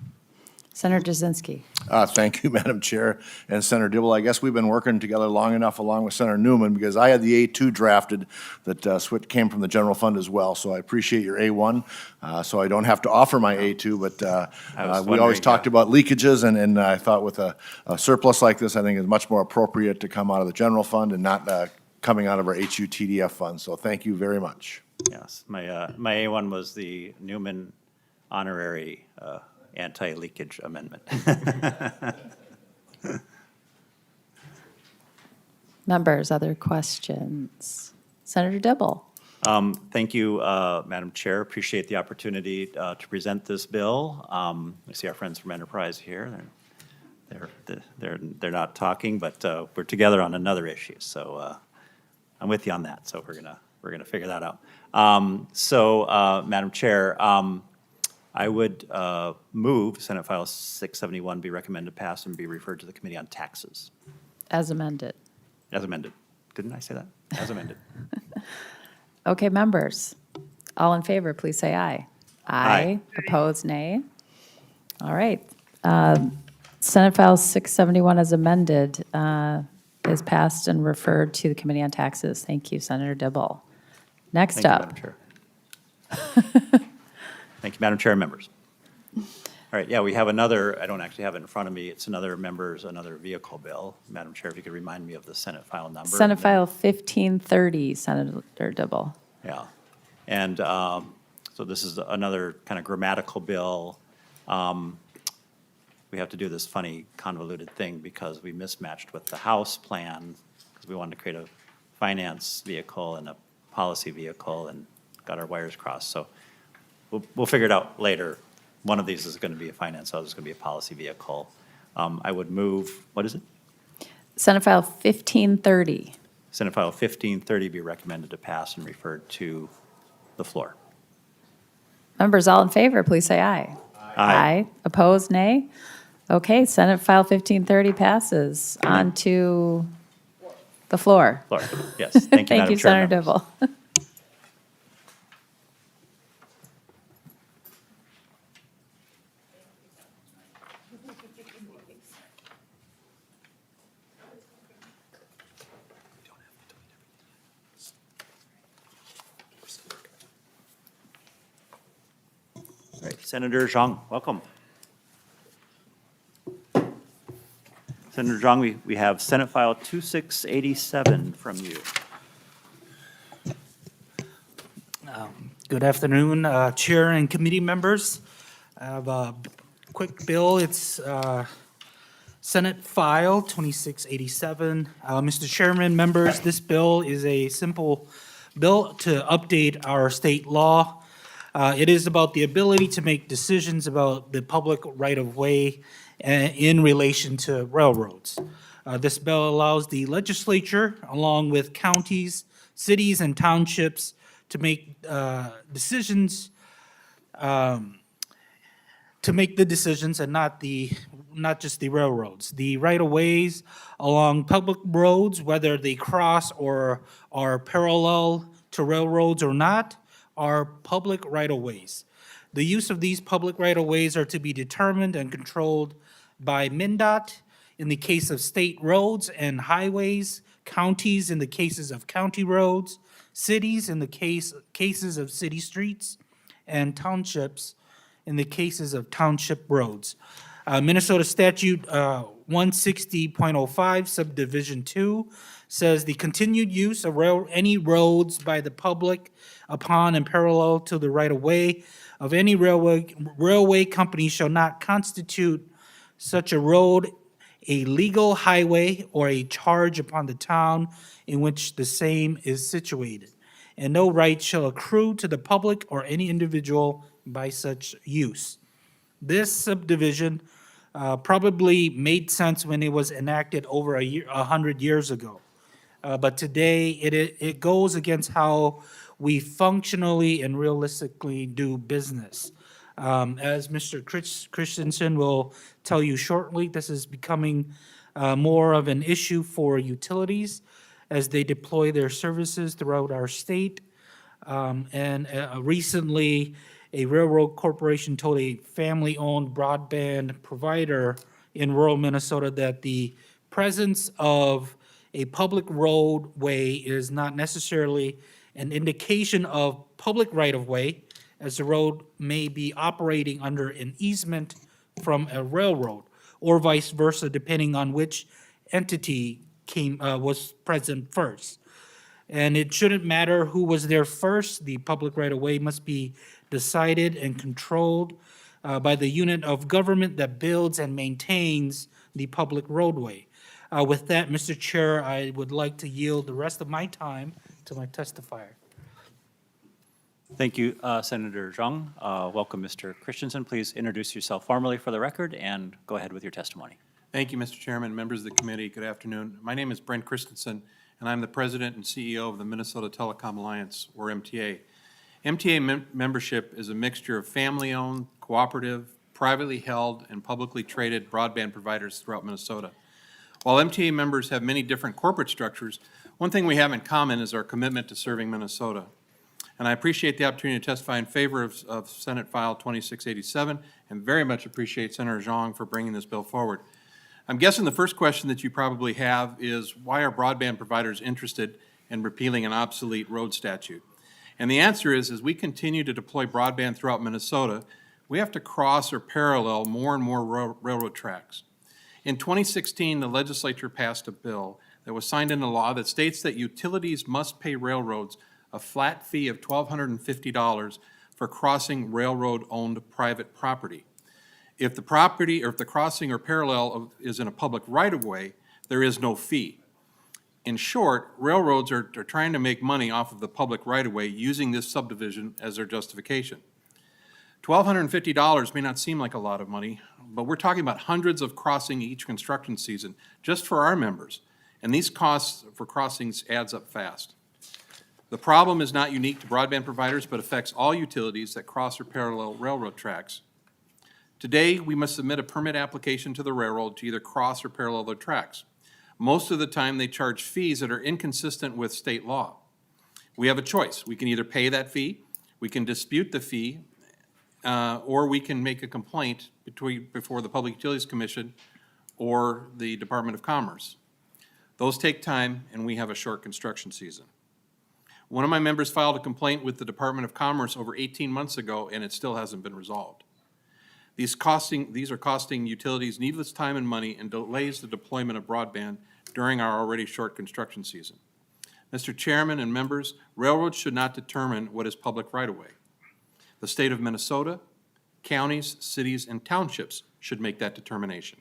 Senator Jasinski. Thank you, Madam Chair. And Senator Dibble, I guess we've been working together long enough along with Senator Newman because I had the A2 drafted that came from the general fund as well. So I appreciate your A1. So I don't have to offer my A2, but we always talked about leakages, and I thought with a surplus like this, I think it's much more appropriate to come out of the general fund and not coming out of our HU TDF fund. So thank you very much. Yes, my A1 was the Newman honorary anti-leakage amendment. Members, other questions? Senator Dibble. Thank you, Madam Chair. Appreciate the opportunity to present this bill. I see our friends from Enterprise here. They're not talking, but we're together on another issue. So I'm with you on that. So we're gonna figure that out. Madam Chair, I would move Senate File 671 be recommended pass and be referred to the Committee on Taxes. As amended. As amended. Didn't I say that? As amended. Okay, members, all in favor, please say aye. Aye. Opposed, nay. All right. Senate File 671 as amended is passed and referred to the Committee on Taxes. Thank you, Senator Dibble. Next Thank you, up. Madam Chair. Thank you, Madam Chair and members. All right, yeah, we have another, I don't actually have it in front of me, it's another vehicle bill. Madam Chair, if you could remind me of the Senate file number. Senate File 1530, Senator Dibble. Yeah, and so this is another kind of grammatical bill. We have to do this funny convoluted thing because we mismatched with the House plan because we wanted to create a finance vehicle and a policy vehicle and got our wires crossed. So we'll figure it out later. One of these is going to be a finance, the other is going to be a policy vehicle. I would move, what is it? Senate File 1530. Senate File 1530 be recommended to pass and referred to the floor. Members, all in favor, please say aye. Aye. Opposed, nay. Okay, Senate File 1530 passes. On to the floor. Floor. Yes, thank you, Thank Madam you, Chair, Senator members. Dibble. All right, Senator Xiong, welcome. Senator Xiong, we have Senate File 2687 from you. Good afternoon, Chair and committee members. I have a quick bill. It's Senate File 2687. Mr. Chairman, members, this bill is a simple bill to update our state law. It is about the ability to make decisions about the public right-of-way in relation to railroads. This bill allows the legislature, along with counties, cities, and townships, to make decisions, and not just the railroads. The right-of-ways along public roads, whether they cross or are parallel to railroads or not, are public right-of-ways. The use of these public right-of-ways are to be determined and controlled by MnDOT in the case of state roads and highways, counties in the cases of county roads, cities in the cases of city streets, and townships in the cases of township roads. Minnesota Statute 160.05 Subdivision 2 says the continued use of any roads by the public upon and parallel to the right-of-way of any railway company shall not constitute such a road a legal highway or a charge upon the town in which the same is situated, and no right shall accrue to the public or any individual by such use. This subdivision probably made sense when it was enacted over 100 years ago. But today, it goes against how we functionally and realistically do business. As Mr. Christensen will tell you shortly, this is becoming more of an issue for utilities as they deploy their services throughout our state. Recently, a railroad corporation told a family-owned broadband provider in rural Minnesota that the presence of a public roadway is not necessarily an indication of public right-of-way, as the road may be operating under an easement from a railroad, or vice versa, depending on which entity was present first. And it shouldn't matter who was there first. The public right-of-way must be decided and controlled by the unit of government that builds and maintains the public roadway. With that, Mr. Chair, I would like to yield the rest of my time to my testifier. Thank you, Senator Xiong. Welcome, Mr. Christensen. Please introduce yourself formally for the record and go ahead with your testimony. Thank you, Mr. Chairman, members of the committee. Good afternoon. My name is Brent Christensen, and I'm the president and CEO of the Minnesota Telecom Alliance, or MTA. MTA membership is a mixture of family-owned, cooperative, privately held, and publicly traded broadband providers throughout Minnesota. While MTA members have many different corporate structures, one thing we have in common is our commitment to serving Minnesota. And I appreciate the opportunity to testify in favor of Senate File 2687, and very much appreciate Senator Xiong for bringing this bill forward. I'm guessing the first question that you probably have is, why are broadband providers interested in repealing an obsolete road statute? And the answer is, as we continue to deploy broadband throughout Minnesota, we have to cross or parallel more and more railroad tracks. In 2016, the legislature passed a bill that was signed into law that states that utilities must pay railroads a flat fee of $1,250 for crossing railroad-owned private property. If the property or if the crossing or parallel is in a public right-of-way, there is no fee. In short, railroads are trying to make money off of the public right-of-way using this subdivision as their justification. $1,250 may not seem like a lot of money, but we're talking about hundreds of crossing each construction season just for our members, and these costs for crossings adds up fast. The problem is not unique to broadband providers, but affects all utilities that cross or parallel railroad tracks. Today, we must submit a permit application to the railroad to either cross or parallel their tracks. Most of the time, they charge fees that are inconsistent with state law. We have a choice. We can either pay that fee, we can dispute the fee, or we can make a complaint before the Public Utilities Commission or the Department of Commerce. Those take time, and we have a short construction season. One of my members filed a complaint with the Department of Commerce over 18 months ago, and it still hasn't been resolved. These are costing utilities needless time and money and delays the deployment of broadband during our already short construction season. Mr. Chairman and members, railroads should not determine what is public right-of-way. The state of Minnesota, counties, cities, and townships should make that determination.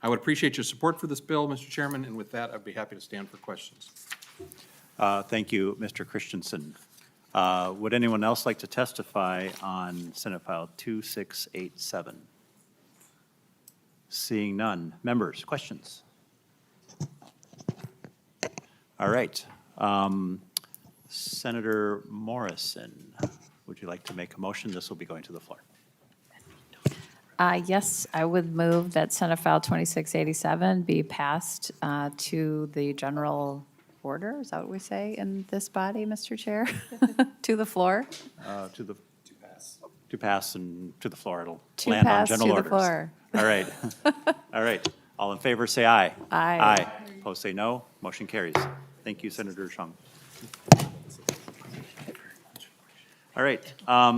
I would appreciate your support for this bill, Mr. Chairman, and with that, I'd be happy to stand for questions. Thank you, Mr. Christensen. Would anyone else like to testify on Senate File 2687? Seeing none. Members, questions? All right. Senator Morrison, would you like to make a motion? This will be going to the floor. Yes, I would move that Senate File 2687 be passed to the general order. Is that what we say in this body, Mr. Chair? To the floor? To pass and to the floor. It'll To land on pass general to the orders. floor. All right. All right. All in favor, say aye. Aye. Aye. Opposed, say no. Motion carries. Thank you, Senator Xiong. All right.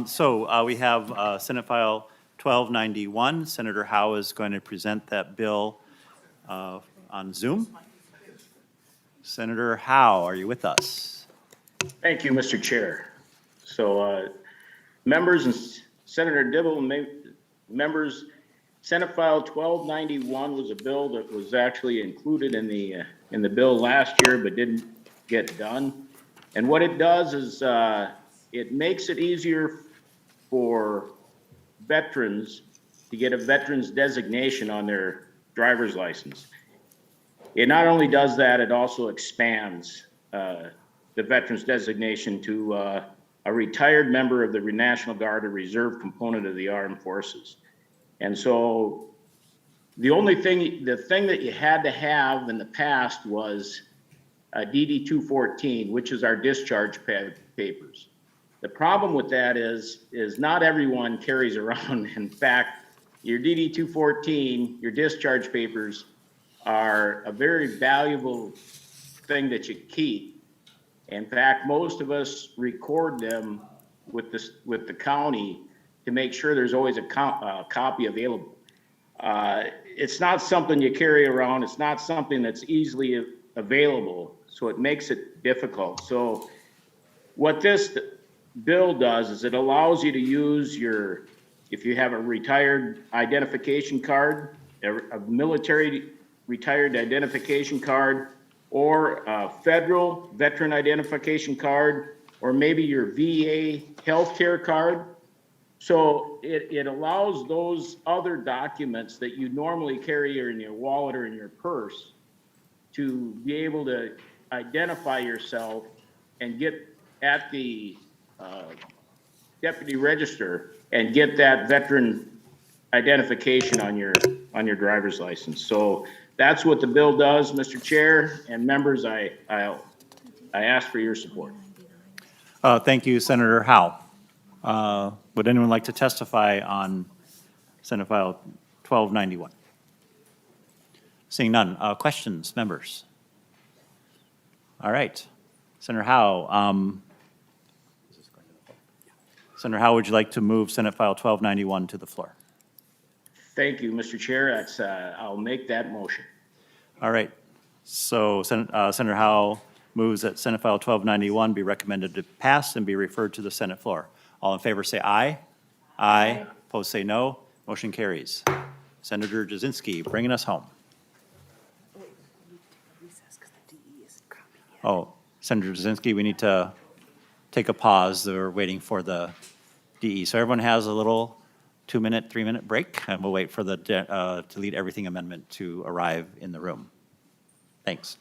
So we have Senate File 1291. Senator Howe is going to present that bill on Zoom. Senator Howe, are you with us? Thank you, Mr. Chair. So, members and Senator Dibble, members, Senate File 1291 was a bill that was actually included in the bill last year, but didn't get done. And what it does is it makes it easier for veterans to get a veteran's designation on their driver's license. It not only does that, it also expands the veteran's designation to a retired member of the National Guard or Reserve component of the Armed Forces. And so the thing that you had to have in the past was a DD 214, which is our discharge papers. The problem with that is not everyone carries around. In fact, your DD 214, your discharge papers, are a very valuable thing that you keep. In fact, most of us record them with the county to make sure there's always a copy available. It's not something you carry around. It's not something that's easily available, so it makes it difficult. So what this bill does is it allows you to use if you have a retired identification card, a military retired identification card, or a federal veteran identification card, or maybe your VA healthcare card. So it allows those other documents that you normally carry in your wallet or in your purse to be able to identify yourself and get at the deputy register and get that veteran identification on your driver's license. So that's what the bill does, Mr. Chair and members. I ask for your support. Thank you, Senator Howe. Would anyone like to testify on Senate File 1291? Seeing none. Questions, members? All right. Senator Howe, would you like to move Senate File 1291 to the floor? Thank you, Mr. Chair. I'll make that motion. All right. So Senator Howe moves that Senate File 1291 be recommended to pass and be referred to the Senate floor. All in favor say aye. Aye. Opposed say no. Motion carries. Senator Jasinski, bringing us home. Oh, Senator Jasinski, we need to take a pause. We're waiting for the DE. So everyone has a little 2-minute, 3-minute break, and we'll wait for the delete everything amendment to arrive in the room. Thanks.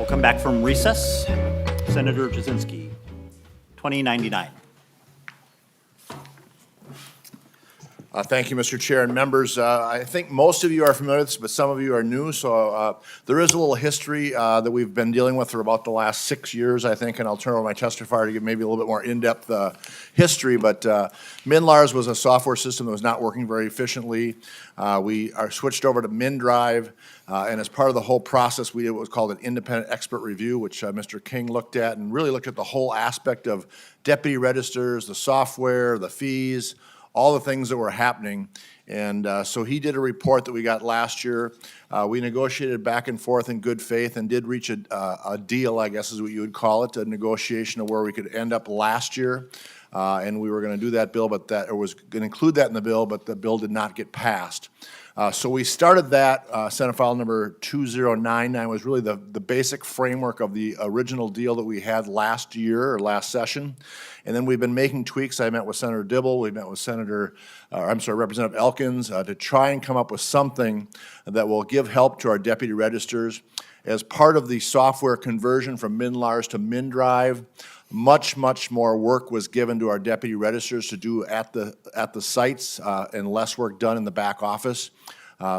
We'll come back from recess. Senator Jasinski, 2099. Thank you, Mr. Chair and members. I think most of you are familiar with this, but some of you are new. So there is a little history that we've been dealing with for about the last 6 years, I think, and I'll turn over my testifier to give maybe a little bit more in-depth history. But MinLars was a software system that was not working very efficiently. We are switched over to MinDrive, and as part of the whole process, we did what was called an independent expert review, which Mr. King looked at and really looked at the whole aspect of deputy registers, the software, the fees, all the things that were happening. And so he did a report that we got last year. We negotiated back and forth in good faith and did reach a deal, I guess is what you would call it, a negotiation of where we could end up last year. and we were going to do that bill, but that, or was going to include that in the bill, but the bill did not get passed. So we started that, Senate File number 2099 was really the basic framework of the original deal that we had last year, or last session. And then we've been making tweaks. I met with Senator Dibble, we met with Representative Elkins, to try and come up with something that will give help to our deputy registers. As part of the software conversion from MinLars to MinDrive, much more work was given to our deputy registers to do at the sites, and less work done in the back office.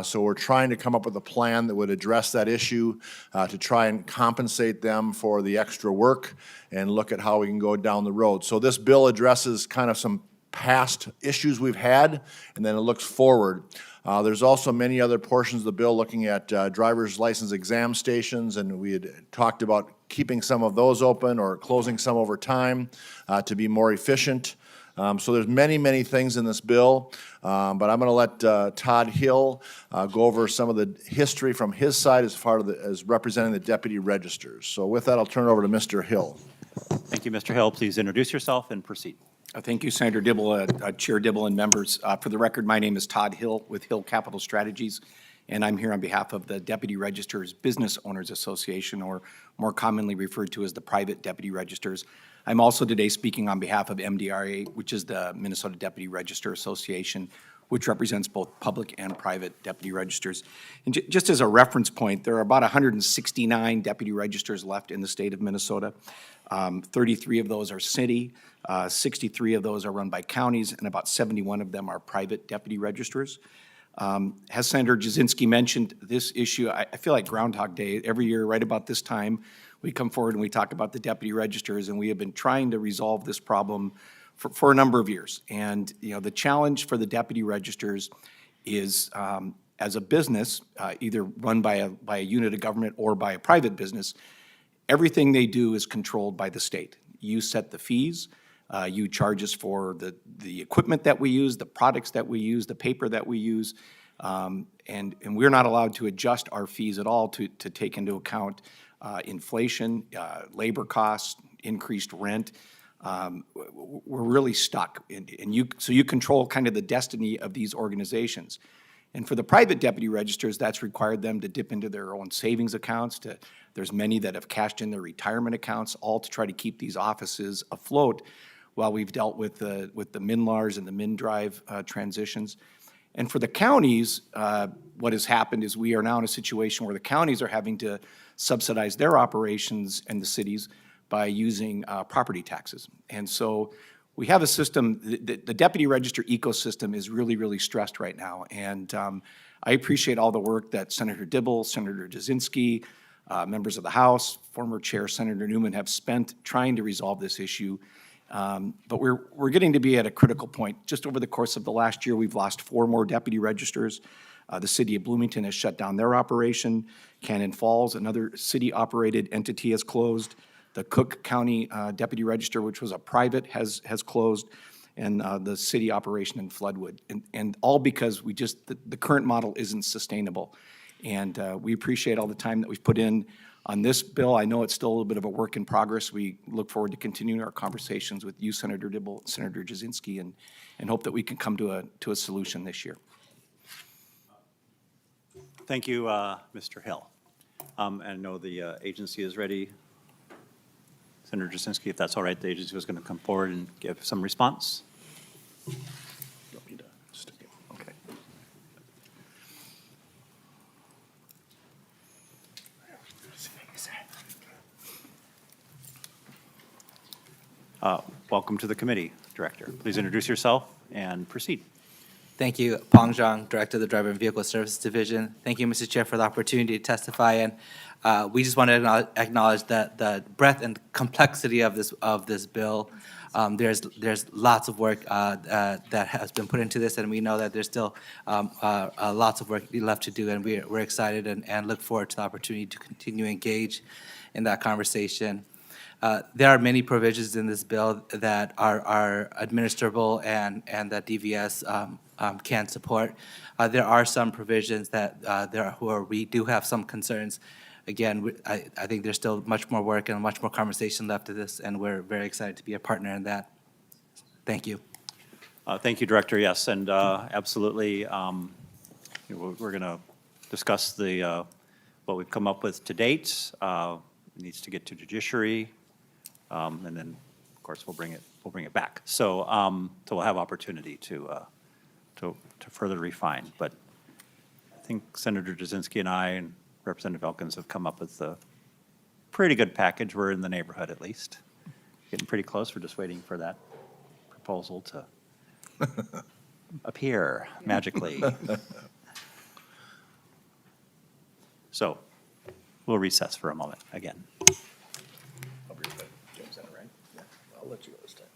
So we're trying to come up with a plan that would address that issue, to try and compensate them for the extra work and look at how we can go down the road. So this bill addresses kind of some past issues we've had, and then it looks forward. There's also many other portions of the bill looking at driver's license exam stations, and we had talked about keeping some of those open or closing some over time to be more efficient. So there's many things in this bill, but I'm going to let Todd Hill go over some of the history from his side as representing the deputy registers. So with that, I'll turn it over to Mr. Hill. Thank you, Mr. Hill. Please introduce yourself and proceed. Thank you, Senator Dibble, Chair Dibble, and members. For the record, my name is Todd Hill with Hill Capital Strategies, and I'm here on behalf of the Deputy Registers Business Owners Association, or more commonly referred to as the Private Deputy Registers. I'm also today speaking on behalf of MDRA, which is the Minnesota Deputy Register Association, which represents both public and private deputy registers. And just as a reference point, there are about 169 deputy registers left in the state of Minnesota. 33 of those are city, 63 of those are run by counties, and about 71 of them are private deputy registrars. As Senator Jasinski mentioned, this issue, I feel like Groundhog Day. Every year, right about this time, we come forward and we talk about the deputy registers, and we have been trying to resolve this problem for a number of years. And, you know, the challenge for the deputy registers is, as a business, either run by a unit of government or by a private business, everything they do is controlled by the state. You set the fees, you charge us for the equipment that we use, the products that we use, the paper that we use, and we're not allowed to adjust our fees at all to take into account inflation, labor costs, increased rent. We're really stuck, so you control kind of the destiny of these organizations. And for the private deputy registers, that's required them to dip into their own savings accounts. There's many that have cashed in their retirement accounts, all to try to keep these offices afloat while we've dealt with the MinLars and the MinDrive transitions. And for the counties, what has happened is we are now in a situation where the counties are having to subsidize their operations and the cities by using property taxes. And so we have a system, the deputy register ecosystem is really stressed right now. And I appreciate all the work that Senator Dibble, Senator Jasinski, members of the House, former Chair Senator Newman have spent trying to resolve this issue. But we're getting to be at a critical point. Just over the course of the last year, we've lost 4 more deputy registers. The city of Bloomington has shut down their operation. Cannon Falls, another city-operated entity, has closed. The Cook County Deputy Register, which was a private, has closed, and the city operation in Floodwood. And all because the current model isn't sustainable. And we appreciate all the time that we've put in on this bill. I know it's still a little bit of a work in progress. We look forward to continuing our conversations with you, Senator Dibble, Senator Jasinski, and hope that we can come to a solution this year. Thank you, Mr. Hill. I know the agency is ready. Senator Jasinski, if that's all right, the agency was going to come forward and give some response. Okay. Welcome to the committee, Director. Please introduce yourself and proceed. Thank you, Peng Zhang, Director of the Driver and Vehicle Services Division. Thank you, Mr. Chair, for the opportunity to testify. And we just want to acknowledge that the breadth and complexity of this bill. There's lots of work that has been put into this, and we know that there's still lots of work left to do, and we're excited and look forward to the opportunity to continue to engage in that conversation. There are many provisions in this bill that are administrable and that DVS can support. There are some provisions that where we do have some concerns. Again, I think there's still much more work and much more conversation left to this, and we're very excited to be a partner in that. Thank you. Thank you, Director. Yes, and absolutely, we're going to discuss the, what we've come up with to date. It needs to get to judiciary, and then, of course, we'll bring it back. So, so we'll have opportunity to further refine. But I think Senator Jasinski and I and Representative Elkins have come up with a pretty good package. We're in the neighborhood at least. Getting pretty close. We're just waiting for that proposal to appear magically. So we'll recess for a moment again. I'll be right back. Jim's in it, right? Yeah, I'll let you go this time.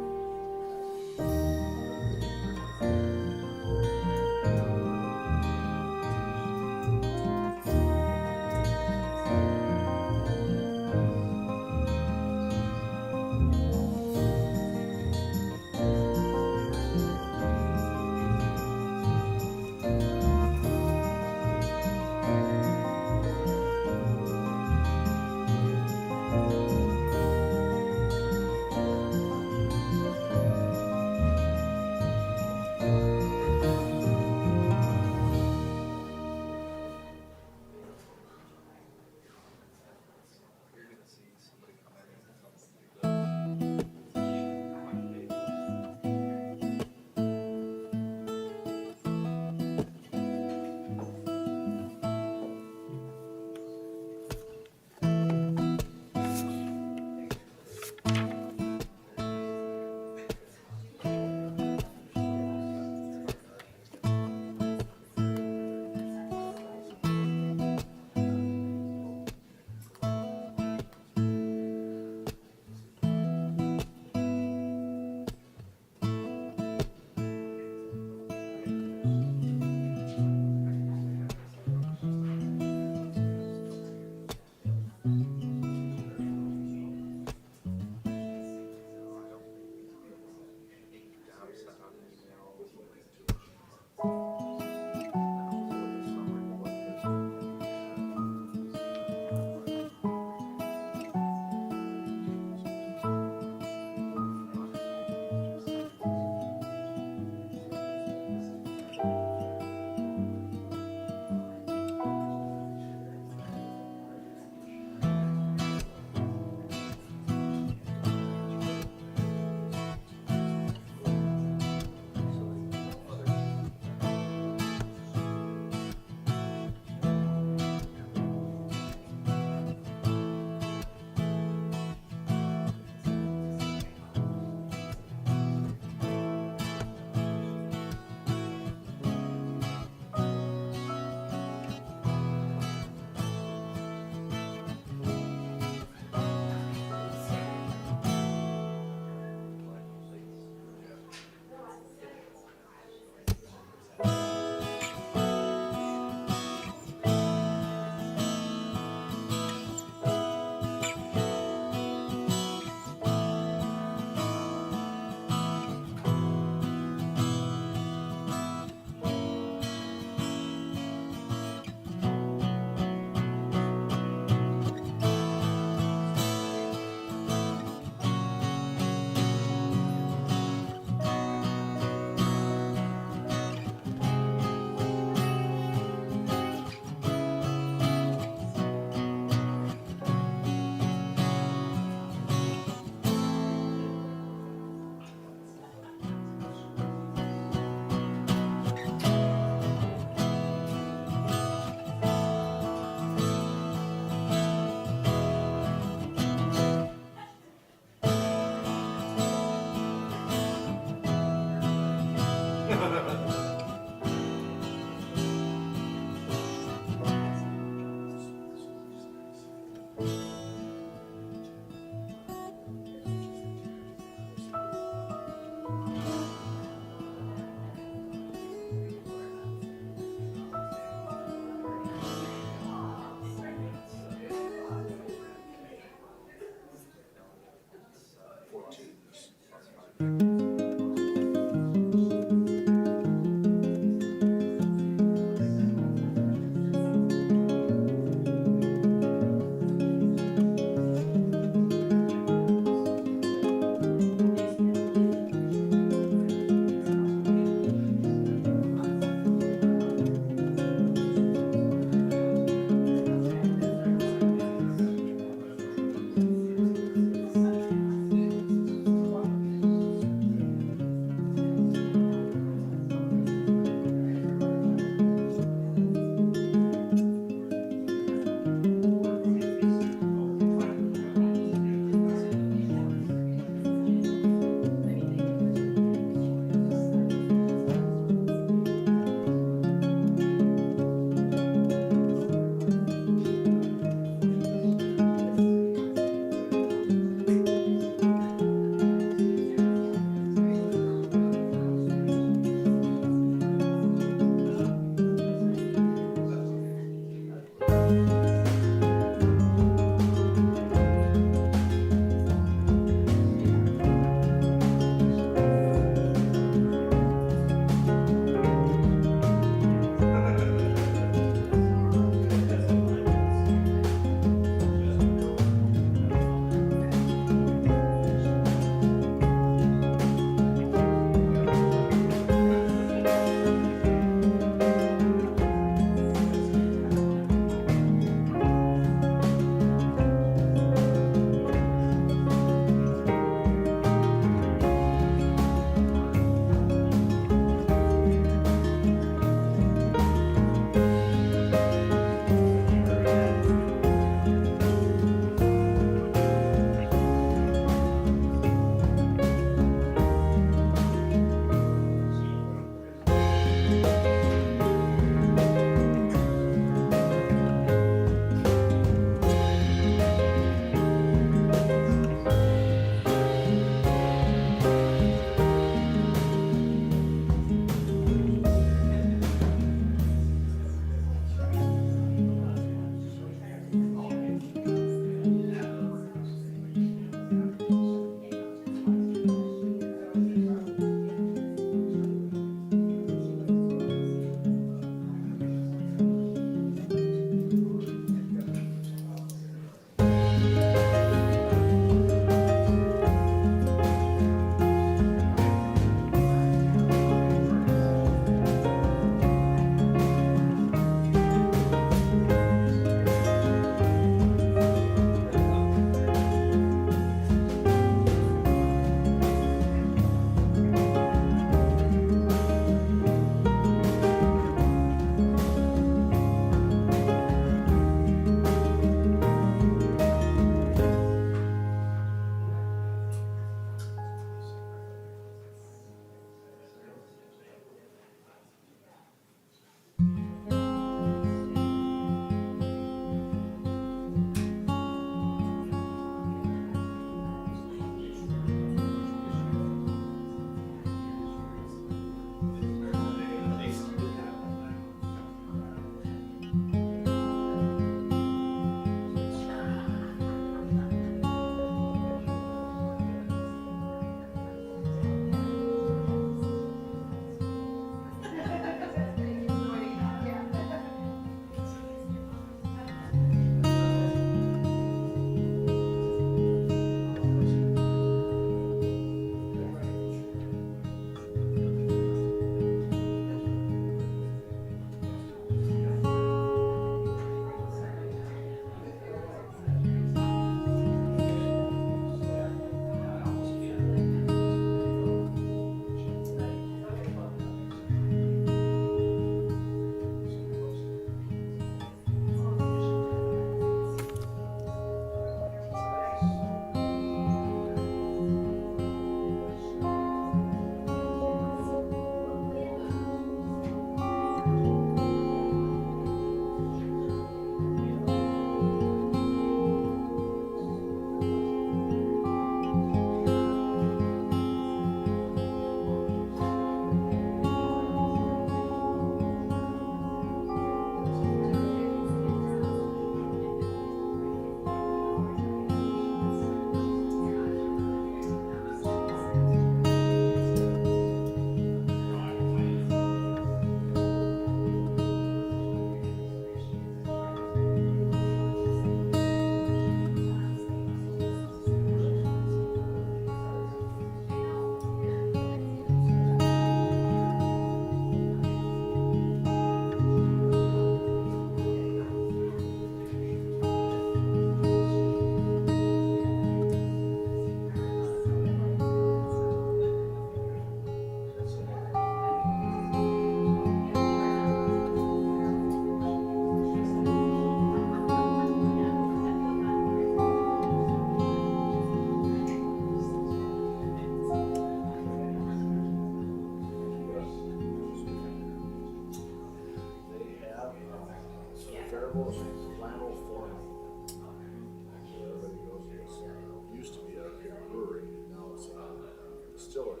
Used to be a brewery, now it's a distillery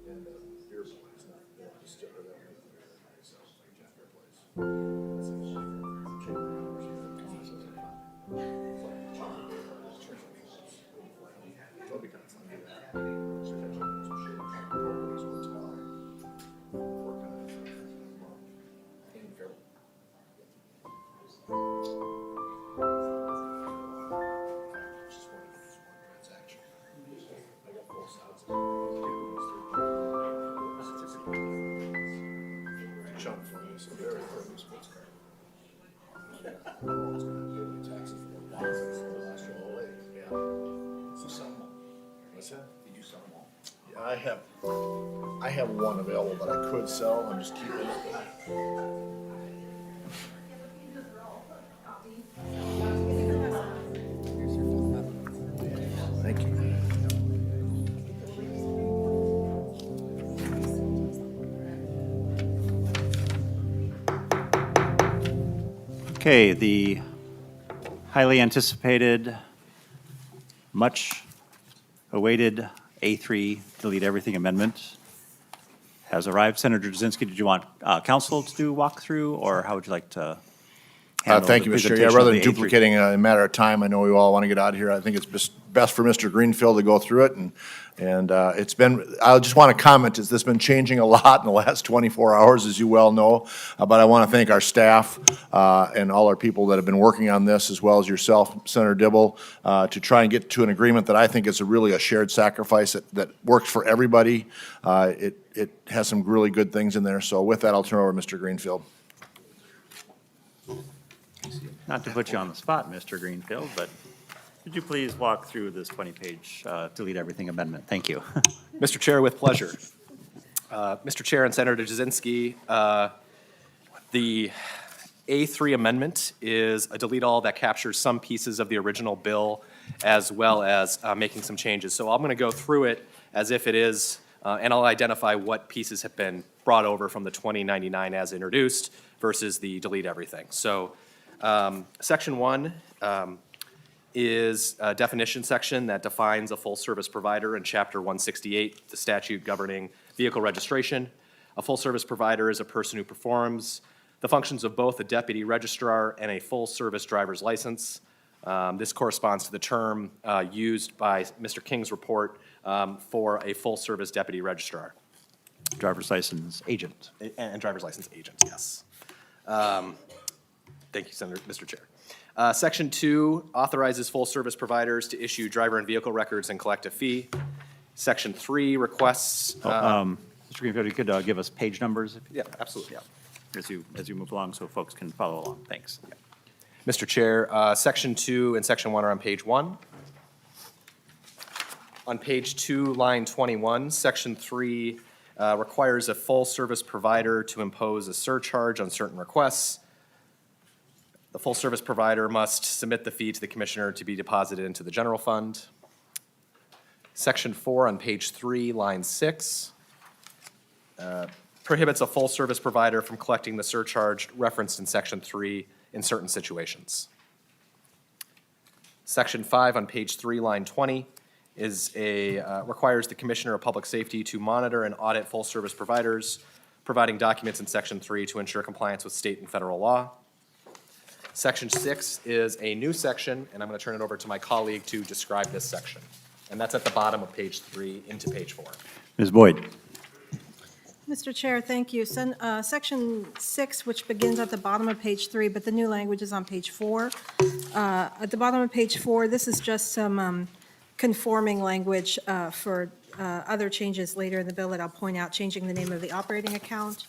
and a beer place, not a distillery. I have one available that I could sell, I'm just keeping it. Thank you. Okay, the highly anticipated, much awaited A3 delete everything amendment has arrived. Senator Jasinski, did you want council to do walkthrough, or how would you like to handle Thank the you, Mr. Chair. Yeah, presentation rather of than the A3? duplicating a matter of time, I know we all want to get out of here. I think it's best for Mr. Greenfield to go through it, and it's been, I just want to comment, this has been changing a lot in the last 24 hours, as you well know, but I want to thank our staff and all our people that have been working on this, as well as yourself, Senator Dibble, to try and get to an agreement that I think is really a shared sacrifice that works for everybody. It has some really good things in there, so with that, I'll turn over to Mr. Greenfield. Not to put you on the spot, Mr. Greenfield, but could you please walk through this 20-page delete everything amendment? Thank you. Mr. Chair, with pleasure. Mr. Chair and Senator Jasinski, the A3 amendment is a delete all that captures some pieces of the original bill as well as making some changes. So I'm going to go through it as if it is, and I'll identify what pieces have been brought over from the 2099 as introduced versus the delete everything. So Section 1 is a definition section that defines a full-service provider in Chapter 168, the statute governing vehicle registration. A full-service provider is a person who performs the functions of both a deputy registrar and a full-service driver's license. This corresponds to the term used by Mr. King's report for a full-service deputy registrar. Driver's license agent. And driver's license agent, yes. Thank you, Mr. Chair. Section 2 authorizes full-service providers to issue driver and vehicle records and collect a fee. Section 3 requests. Mr. Greenfield, you could give us page numbers Yeah, absolutely. as you move along so folks can follow along. Thanks. Mr. Chair, Section 2 and Section 1 are on page 1. On page 2, line 21, Section 3 requires a full-service provider to impose a surcharge on certain requests. The full-service provider must submit the fee to the commissioner to be deposited into the general fund. Section 4 on page 3, line 6, prohibits a full-service provider from collecting the surcharge referenced in Section 3 in certain situations. Section 5 on page 3, line 20, requires the Commissioner of Public Safety to monitor and audit full-service providers, providing documents in Section 3 to ensure compliance with state and federal law. Section 6 is a new section, and I'm going to turn it over to my colleague to describe this section. And that's at the bottom of page 3 into page 4. Ms. Boyd. Mr. Chair, thank you. Section 6, which begins at the bottom of page 3, but the new language is on page 4. At the bottom of page 4, this is just some conforming language for other changes later in the bill that I'll point out, changing the name of the operating account.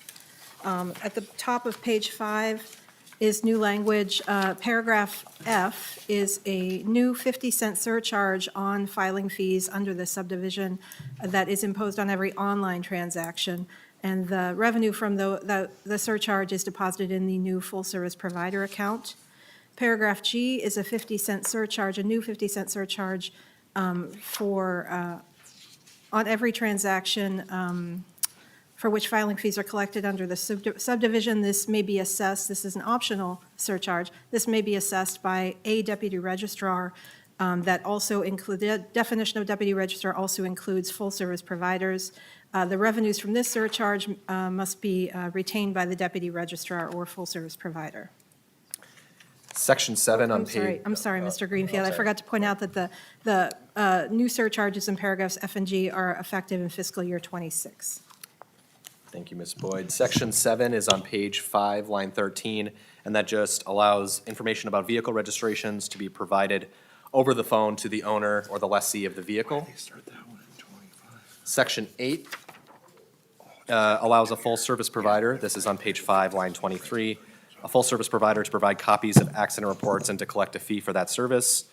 At the top of page 5 is new language. Paragraph F is a new 50-cent surcharge on filing fees under the subdivision that is imposed on every online transaction. And the revenue from the surcharge is deposited in the new full-service provider account. Paragraph G is a 50-cent surcharge, a new 50-cent surcharge on every transaction for which filing fees are collected under the subdivision. This may be assessed, this is an optional surcharge, this may be assessed by a deputy registrar. That also include, the definition of deputy registrar also includes full-service providers. The revenues from this surcharge must be retained by the deputy registrar or full-service provider. Section 7 on page. I'm sorry, Mr. Greenfield. I sorry. forgot to point out that the new surcharges in paragraphs F and G are effective in fiscal year '26. Thank you, Ms. Boyd. Section 7 is on page 5, line 13, and that just allows information about vehicle registrations to be provided over the phone to the owner or the lessee of the vehicle. Section 8 allows a full-service provider, this is on page 5, line 23, a full-service provider to provide copies of accident reports and to collect a fee for that service.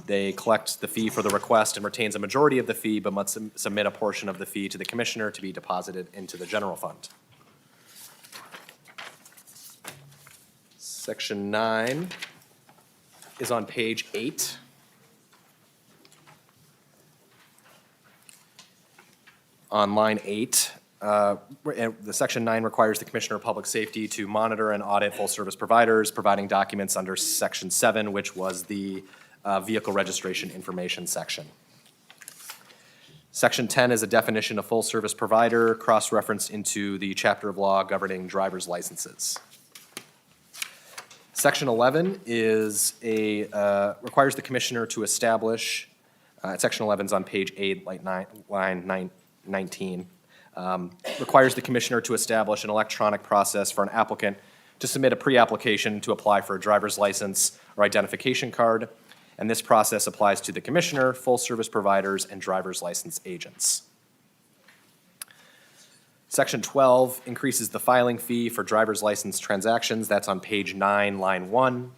They collect the fee for the request and retains a majority of the fee, but must submit a portion of the fee to the commissioner to be deposited into the general fund. Section 9 is on page 8. On line 8, the Section 9 requires the Commissioner of Public Safety to monitor and audit full-service providers, providing documents under Section 7, which was the vehicle registration information section. Section 10 is a definition of full-service provider, cross-referenced into the chapter of law governing driver's licenses. Section 11 is requires the Commissioner to establish, Section 11 is on page 8, line 19, requires the Commissioner to establish an electronic process for an applicant to submit a pre-application to apply for a driver's license or identification card, and this process applies to the Commissioner, full-service providers, and driver's license agents. Section 12 increases the filing fee for driver's license transactions. That's on page 9, line 1.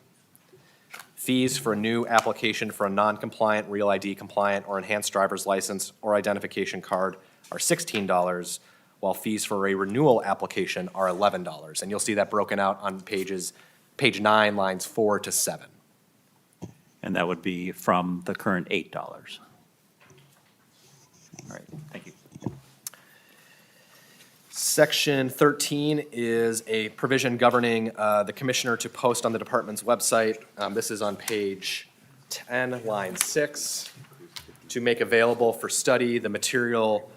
Fees for a new application for a non-compliant, Real ID compliant, or enhanced driver's license or identification card are $16, while fees for a renewal application are $11. And you'll see that broken out on page 9, lines 4 to 7. And that would be from the current $8. All right, thank you. Section 13 is a provision governing the commissioner to post on the department's website. This is on page 10, line 6, to make available for study the material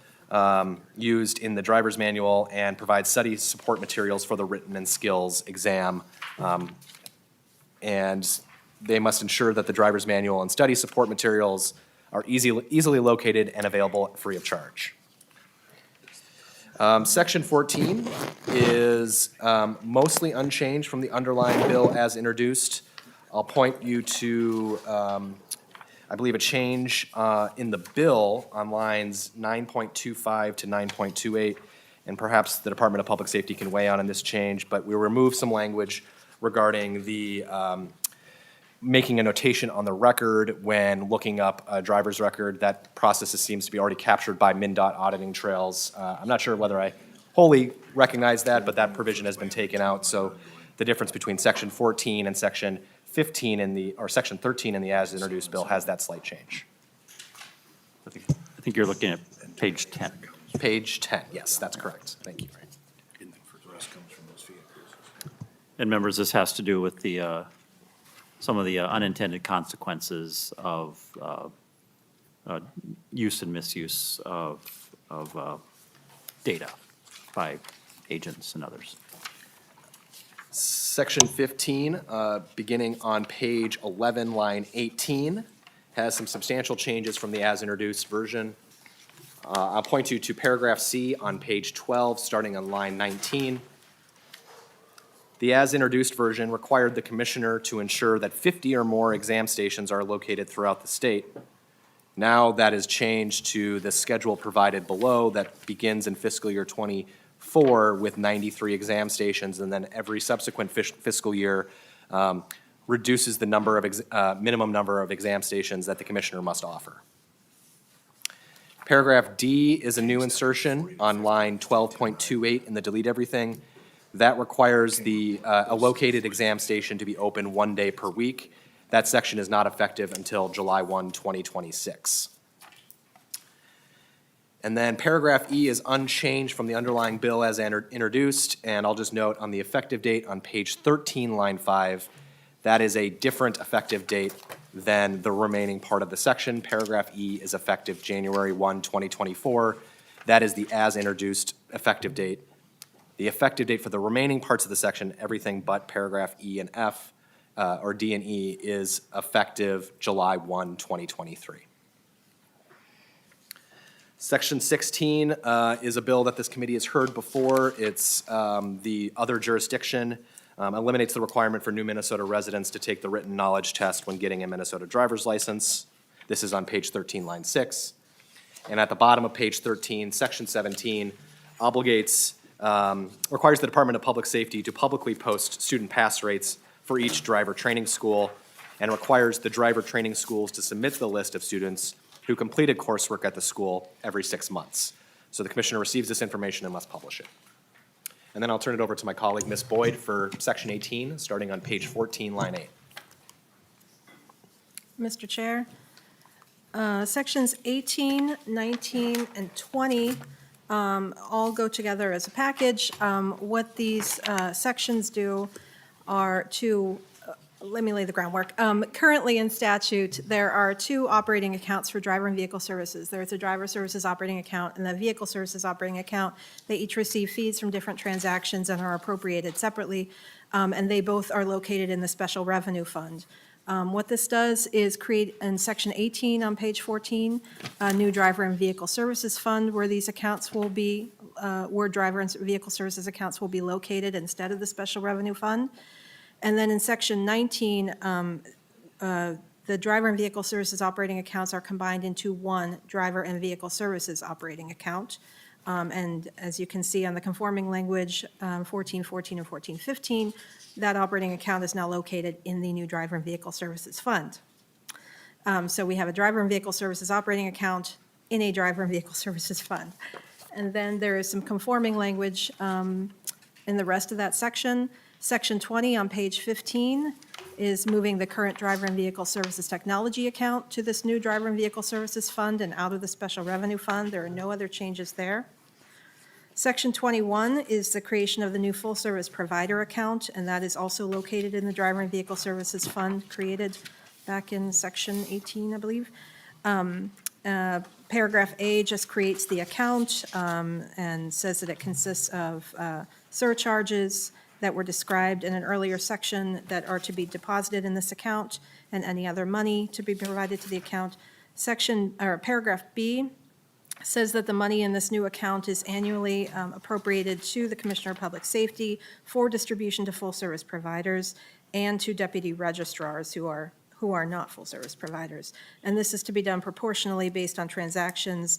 used in the driver's manual and provide study support materials for the written and skills exam. And they must ensure that the driver's manual and study support materials are easily located and available free of charge. Section 14 is mostly unchanged from the underlying bill as introduced. I'll point you to, I believe, a change in the bill on lines 9.25 to 9.28, and perhaps the Department of Public Safety can weigh in this change, but we removed some language regarding the making a notation on the record when looking up a driver's record. That process seems to be already captured by MnDOT auditing trails. I'm not sure whether I wholly recognize that, but that provision has been taken out. So the difference between Section 14 and Section 15 or Section 13 in the as-introduced bill has that slight change. I think you're looking at page 10. Page 10, yes, that's correct. Thank you. And members, this has to do with the some of the unintended consequences of use and misuse of data by agents and others. Section 15, beginning on page 11, line 18, has some substantial changes from the as-introduced version. I'll point you to paragraph C on page 12, starting on line 19. The as-introduced version required the commissioner to ensure that 50 or more exam stations are located throughout the state. Now that is changed to the schedule provided below that begins in fiscal year '24 with 93 exam stations, and then every subsequent fiscal year reduces the number of minimum number of exam stations that the commissioner must offer. Paragraph D is a new insertion on line 12.28 in the delete everything. That requires a located exam station to be open 1 day per week. That section is not effective until July 1, 2026. And then paragraph E is unchanged from the underlying bill as introduced, and I'll just note on the effective date on page 13, line 5, that is a different effective date than the remaining part of the section. Paragraph E is effective January 1, 2024. That is the as introduced effective date. The effective date for the remaining parts of the section, everything but paragraph E and F, or D and E, is effective July 1, 2023. Section 16 is a bill that this committee has heard before. It's the other jurisdiction, eliminates the requirement for new Minnesota residents to take the written knowledge test when getting a Minnesota driver's license. This is on page 13, line 6. And at the bottom of page 13, section 17 obligates, requires the Department of Public Safety to publicly post student pass rates for each driver training school, and requires the driver training schools to submit the list of students who completed coursework at the school every 6 months. So the commissioner receives this information and must publish it. And then I'll turn it over to my colleague, Ms. Boyd, for section 18, starting on page 14, line 8. Mr. Chair, sections 18, 19, and 20 all go together as a package. What these sections do are to let me lay the groundwork. Currently in statute, there are 2 operating accounts for driver and vehicle services. There's a driver services operating account and the vehicle services operating account. They each receive fees from different transactions and are appropriated separately, and they both are located in the special revenue fund. What this does is create in section 18 on page 14, a new driver and vehicle services fund where these accounts will be, where driver and vehicle services accounts will be located instead of the special revenue fund. And then in section 19, the driver and vehicle services operating accounts are combined into one driver and vehicle services operating account. And as you can see on the conforming language, 1414 and 1415, that operating account is now located in the new driver and vehicle services fund. So we have a driver and vehicle services operating account in a driver and vehicle services fund. And then there is some conforming language in the rest of that section. Section 20 on page 15 is moving the current driver and vehicle services technology account to this new driver and vehicle services fund and out of the special revenue fund. There are no other changes there. Section 21 is the creation of the new full service provider account, and that is also located in the driver and vehicle services fund created back in section 18, I believe. Paragraph A just creates the account and says that it consists of surcharges that were described in an earlier section that are to be deposited in this account and any other money to be provided to the account. Paragraph B says that the money in this new account is annually appropriated to the Commissioner of Public Safety for distribution to full-service providers and to deputy registrars who are not full-service providers. And this is to be done proportionally based on transactions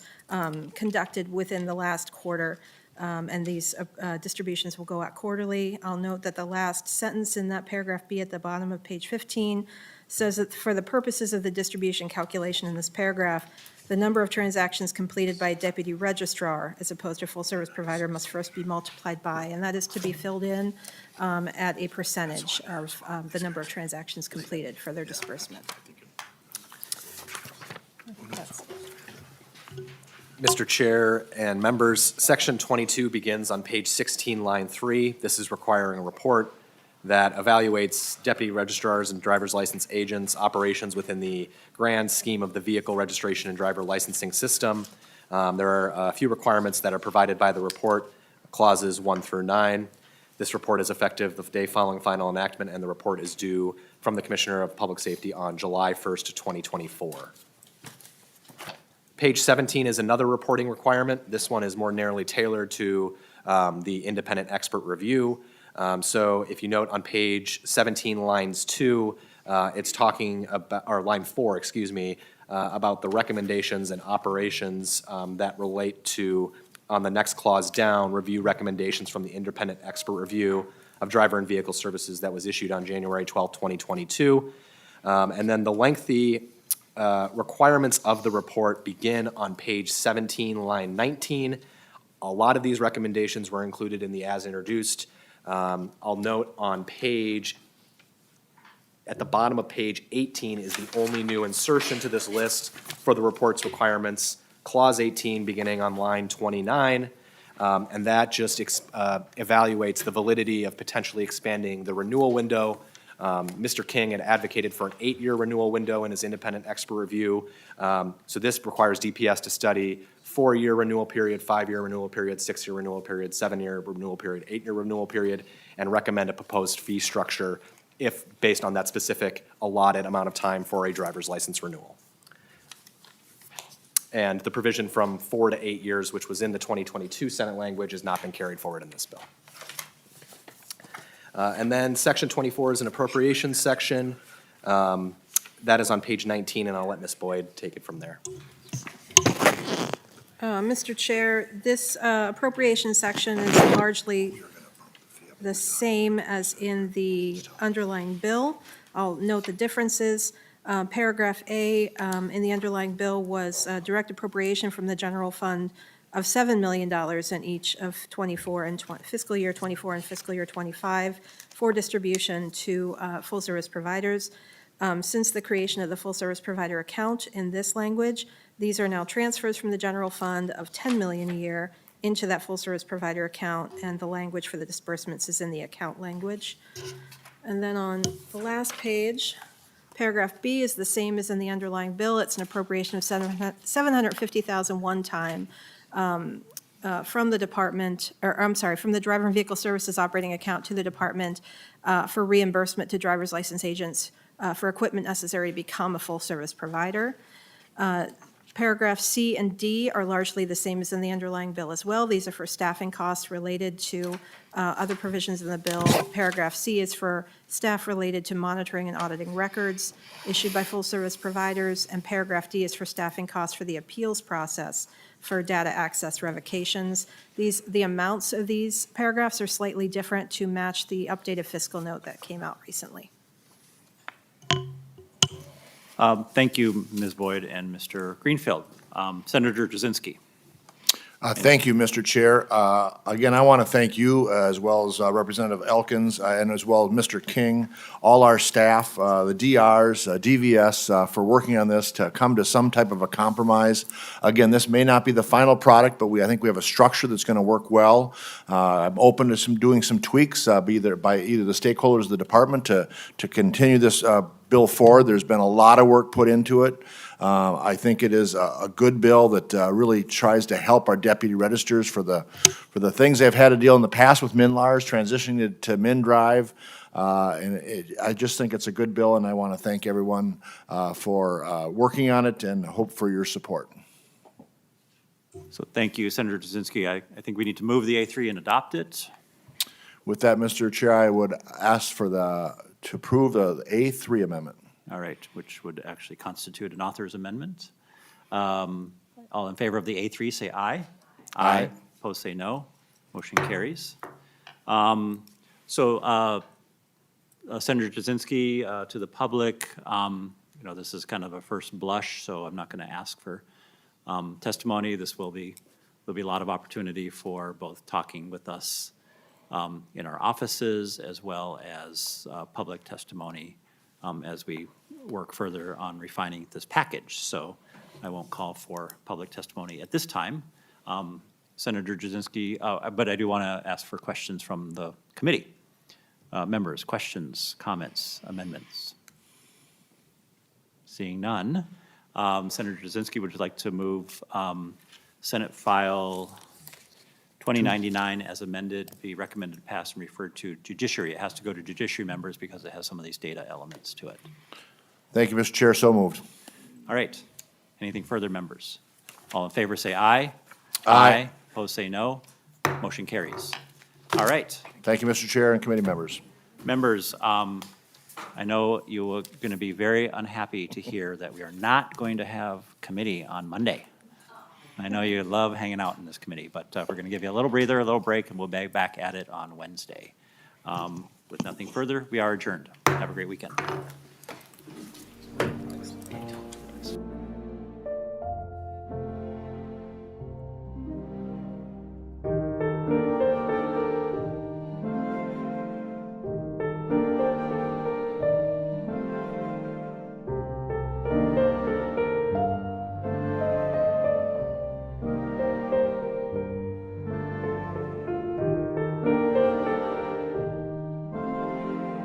conducted within the last quarter. And these distributions will go out quarterly. I'll note that the last sentence in that paragraph B at the bottom of page 15 says that for the purposes of the distribution calculation in this paragraph, the number of transactions completed by a deputy registrar as opposed to a full-service provider must first be multiplied by, and that is to be filled in at a percentage of the number of transactions completed for their disbursement. That's Mr. Chair and members, section 22 begins on page 16, line 3. This is requiring a report that evaluates deputy registrars and driver's license agents' operations within the grand scheme of the vehicle registration and driver licensing system. There are a few requirements that are provided by the report, clauses 1 through 9. This report is effective the day following final enactment, and the report is due from the Commissioner of Public Safety on July 1st, 2024. Page 17 is another reporting requirement. This one is more narrowly tailored to the independent expert review. So if you note on page 17, lines 2, it's talking about, or line 4, excuse me, about the recommendations and operations that relate to, on the next clause down, review recommendations from the independent expert review of driver and vehicle services that was issued on January 12, 2022. And then the lengthy requirements of the report begin on page 17, line 19. A lot of these recommendations were included in the as introduced. I'll note on at the bottom of page 18 is the only new insertion to this list for the report's requirements. Clause 18, beginning on line 29, and that just evaluates the validity of potentially expanding the renewal window. Mr. King had advocated for an 8-year renewal window in his independent expert review. So this requires DPS to study 4-year renewal period, 5-year renewal period, 6-year renewal period, 7-year renewal period, 8-year renewal period, and recommend a proposed fee structure if based on that specific allotted amount of time for a driver's license renewal. And the provision from 4 to 8 years, which was in the 2022 Senate language, has not been carried forward in this bill. And then Section 24 is an appropriations section. That is on page 19, and I'll let Ms. Boyd take it from there. Mr. Chair, this appropriation section is largely the same as in the underlying bill. I'll note the differences. Paragraph A in the underlying bill was direct appropriation from the general fund of $7 million in each of 24 and fiscal year 24 and fiscal year 25 for distribution to full-service providers. Since the creation of the full-service provider account in this language, these are now transfers from the general fund of $10 million a year into that full-service provider account, and the language for the disbursements is in the account language. And then on the last page, paragraph B is the same as in the underlying bill. It's an appropriation of $750,000 one time from the department, or I'm sorry, from the Driver and Vehicle Services operating account to the department for reimbursement to driver's license agents for equipment necessary to become a full-service provider. Paragraph C and D are largely the same as in the underlying bill as well. These are for staffing costs related to other provisions in the bill. Paragraph C is for staff related to monitoring and auditing records issued by full-service providers, and paragraph D is for staffing costs for the appeals process for data access revocations. The amounts of these paragraphs are slightly different to match the updated fiscal note that came out recently. Thank you, Ms. Boyd and Mr. Greenfield. Senator Jasinski. Thank you, Mr. Chair. Again, I want to thank you as well as Representative Elkins and as well as Mr. King, all our staff, the DRs, DVS, for working on this to come to some type of a compromise. Again, this may not be the final product, but I think we have a structure that's going to work well. I'm open to doing some tweaks, by either the stakeholders of the department to continue this bill forward. There's been a lot of work put into it. I think it is a good bill that really tries to help our deputy registers for the things they've had to deal in the past with MnLARs, transitioning to MnDrive. I just think it's a good bill, and I want to thank everyone for working on it and hope for your support. So thank you, Senator Jasinski. I think we need to move the A3 and adopt it. With that, Mr. Chair, I would ask to approve the A3 amendment. All right, which would actually constitute an author's amendment. All in favor of the A3, say aye. Aye. Opposed, say no. Motion carries. Senator Jasinski, to the public, this is kind of a first blush, so I'm not going to ask for testimony. There'll be a lot of opportunity for both talking with us in our offices as well as public testimony as we work further on refining this package. So I won't call for public testimony at this time. Senator Jasinski, but I do want to ask for questions from the committee. Members, questions, comments, amendments? Seeing none, Senator Jasinski, would you like to move Senate File 2099 as amended, be recommended, passed, and referred to judiciary? It has to go to judiciary members because it has some of these data elements to it. Thank you, Mr. Chair. So moved. All right. Anything further, members? All in favor, say aye. Aye. Opposed, say no. Motion carries. All right. Thank you, Mr. Chair and committee members. Members, I know you are going to be very unhappy to hear that we are not going to have committee on Monday. I know you love hanging out in this committee, but we're going to give you a little breather, a little break, and we'll be back at it on Wednesday. With nothing further, we are adjourned. Have a great weekend.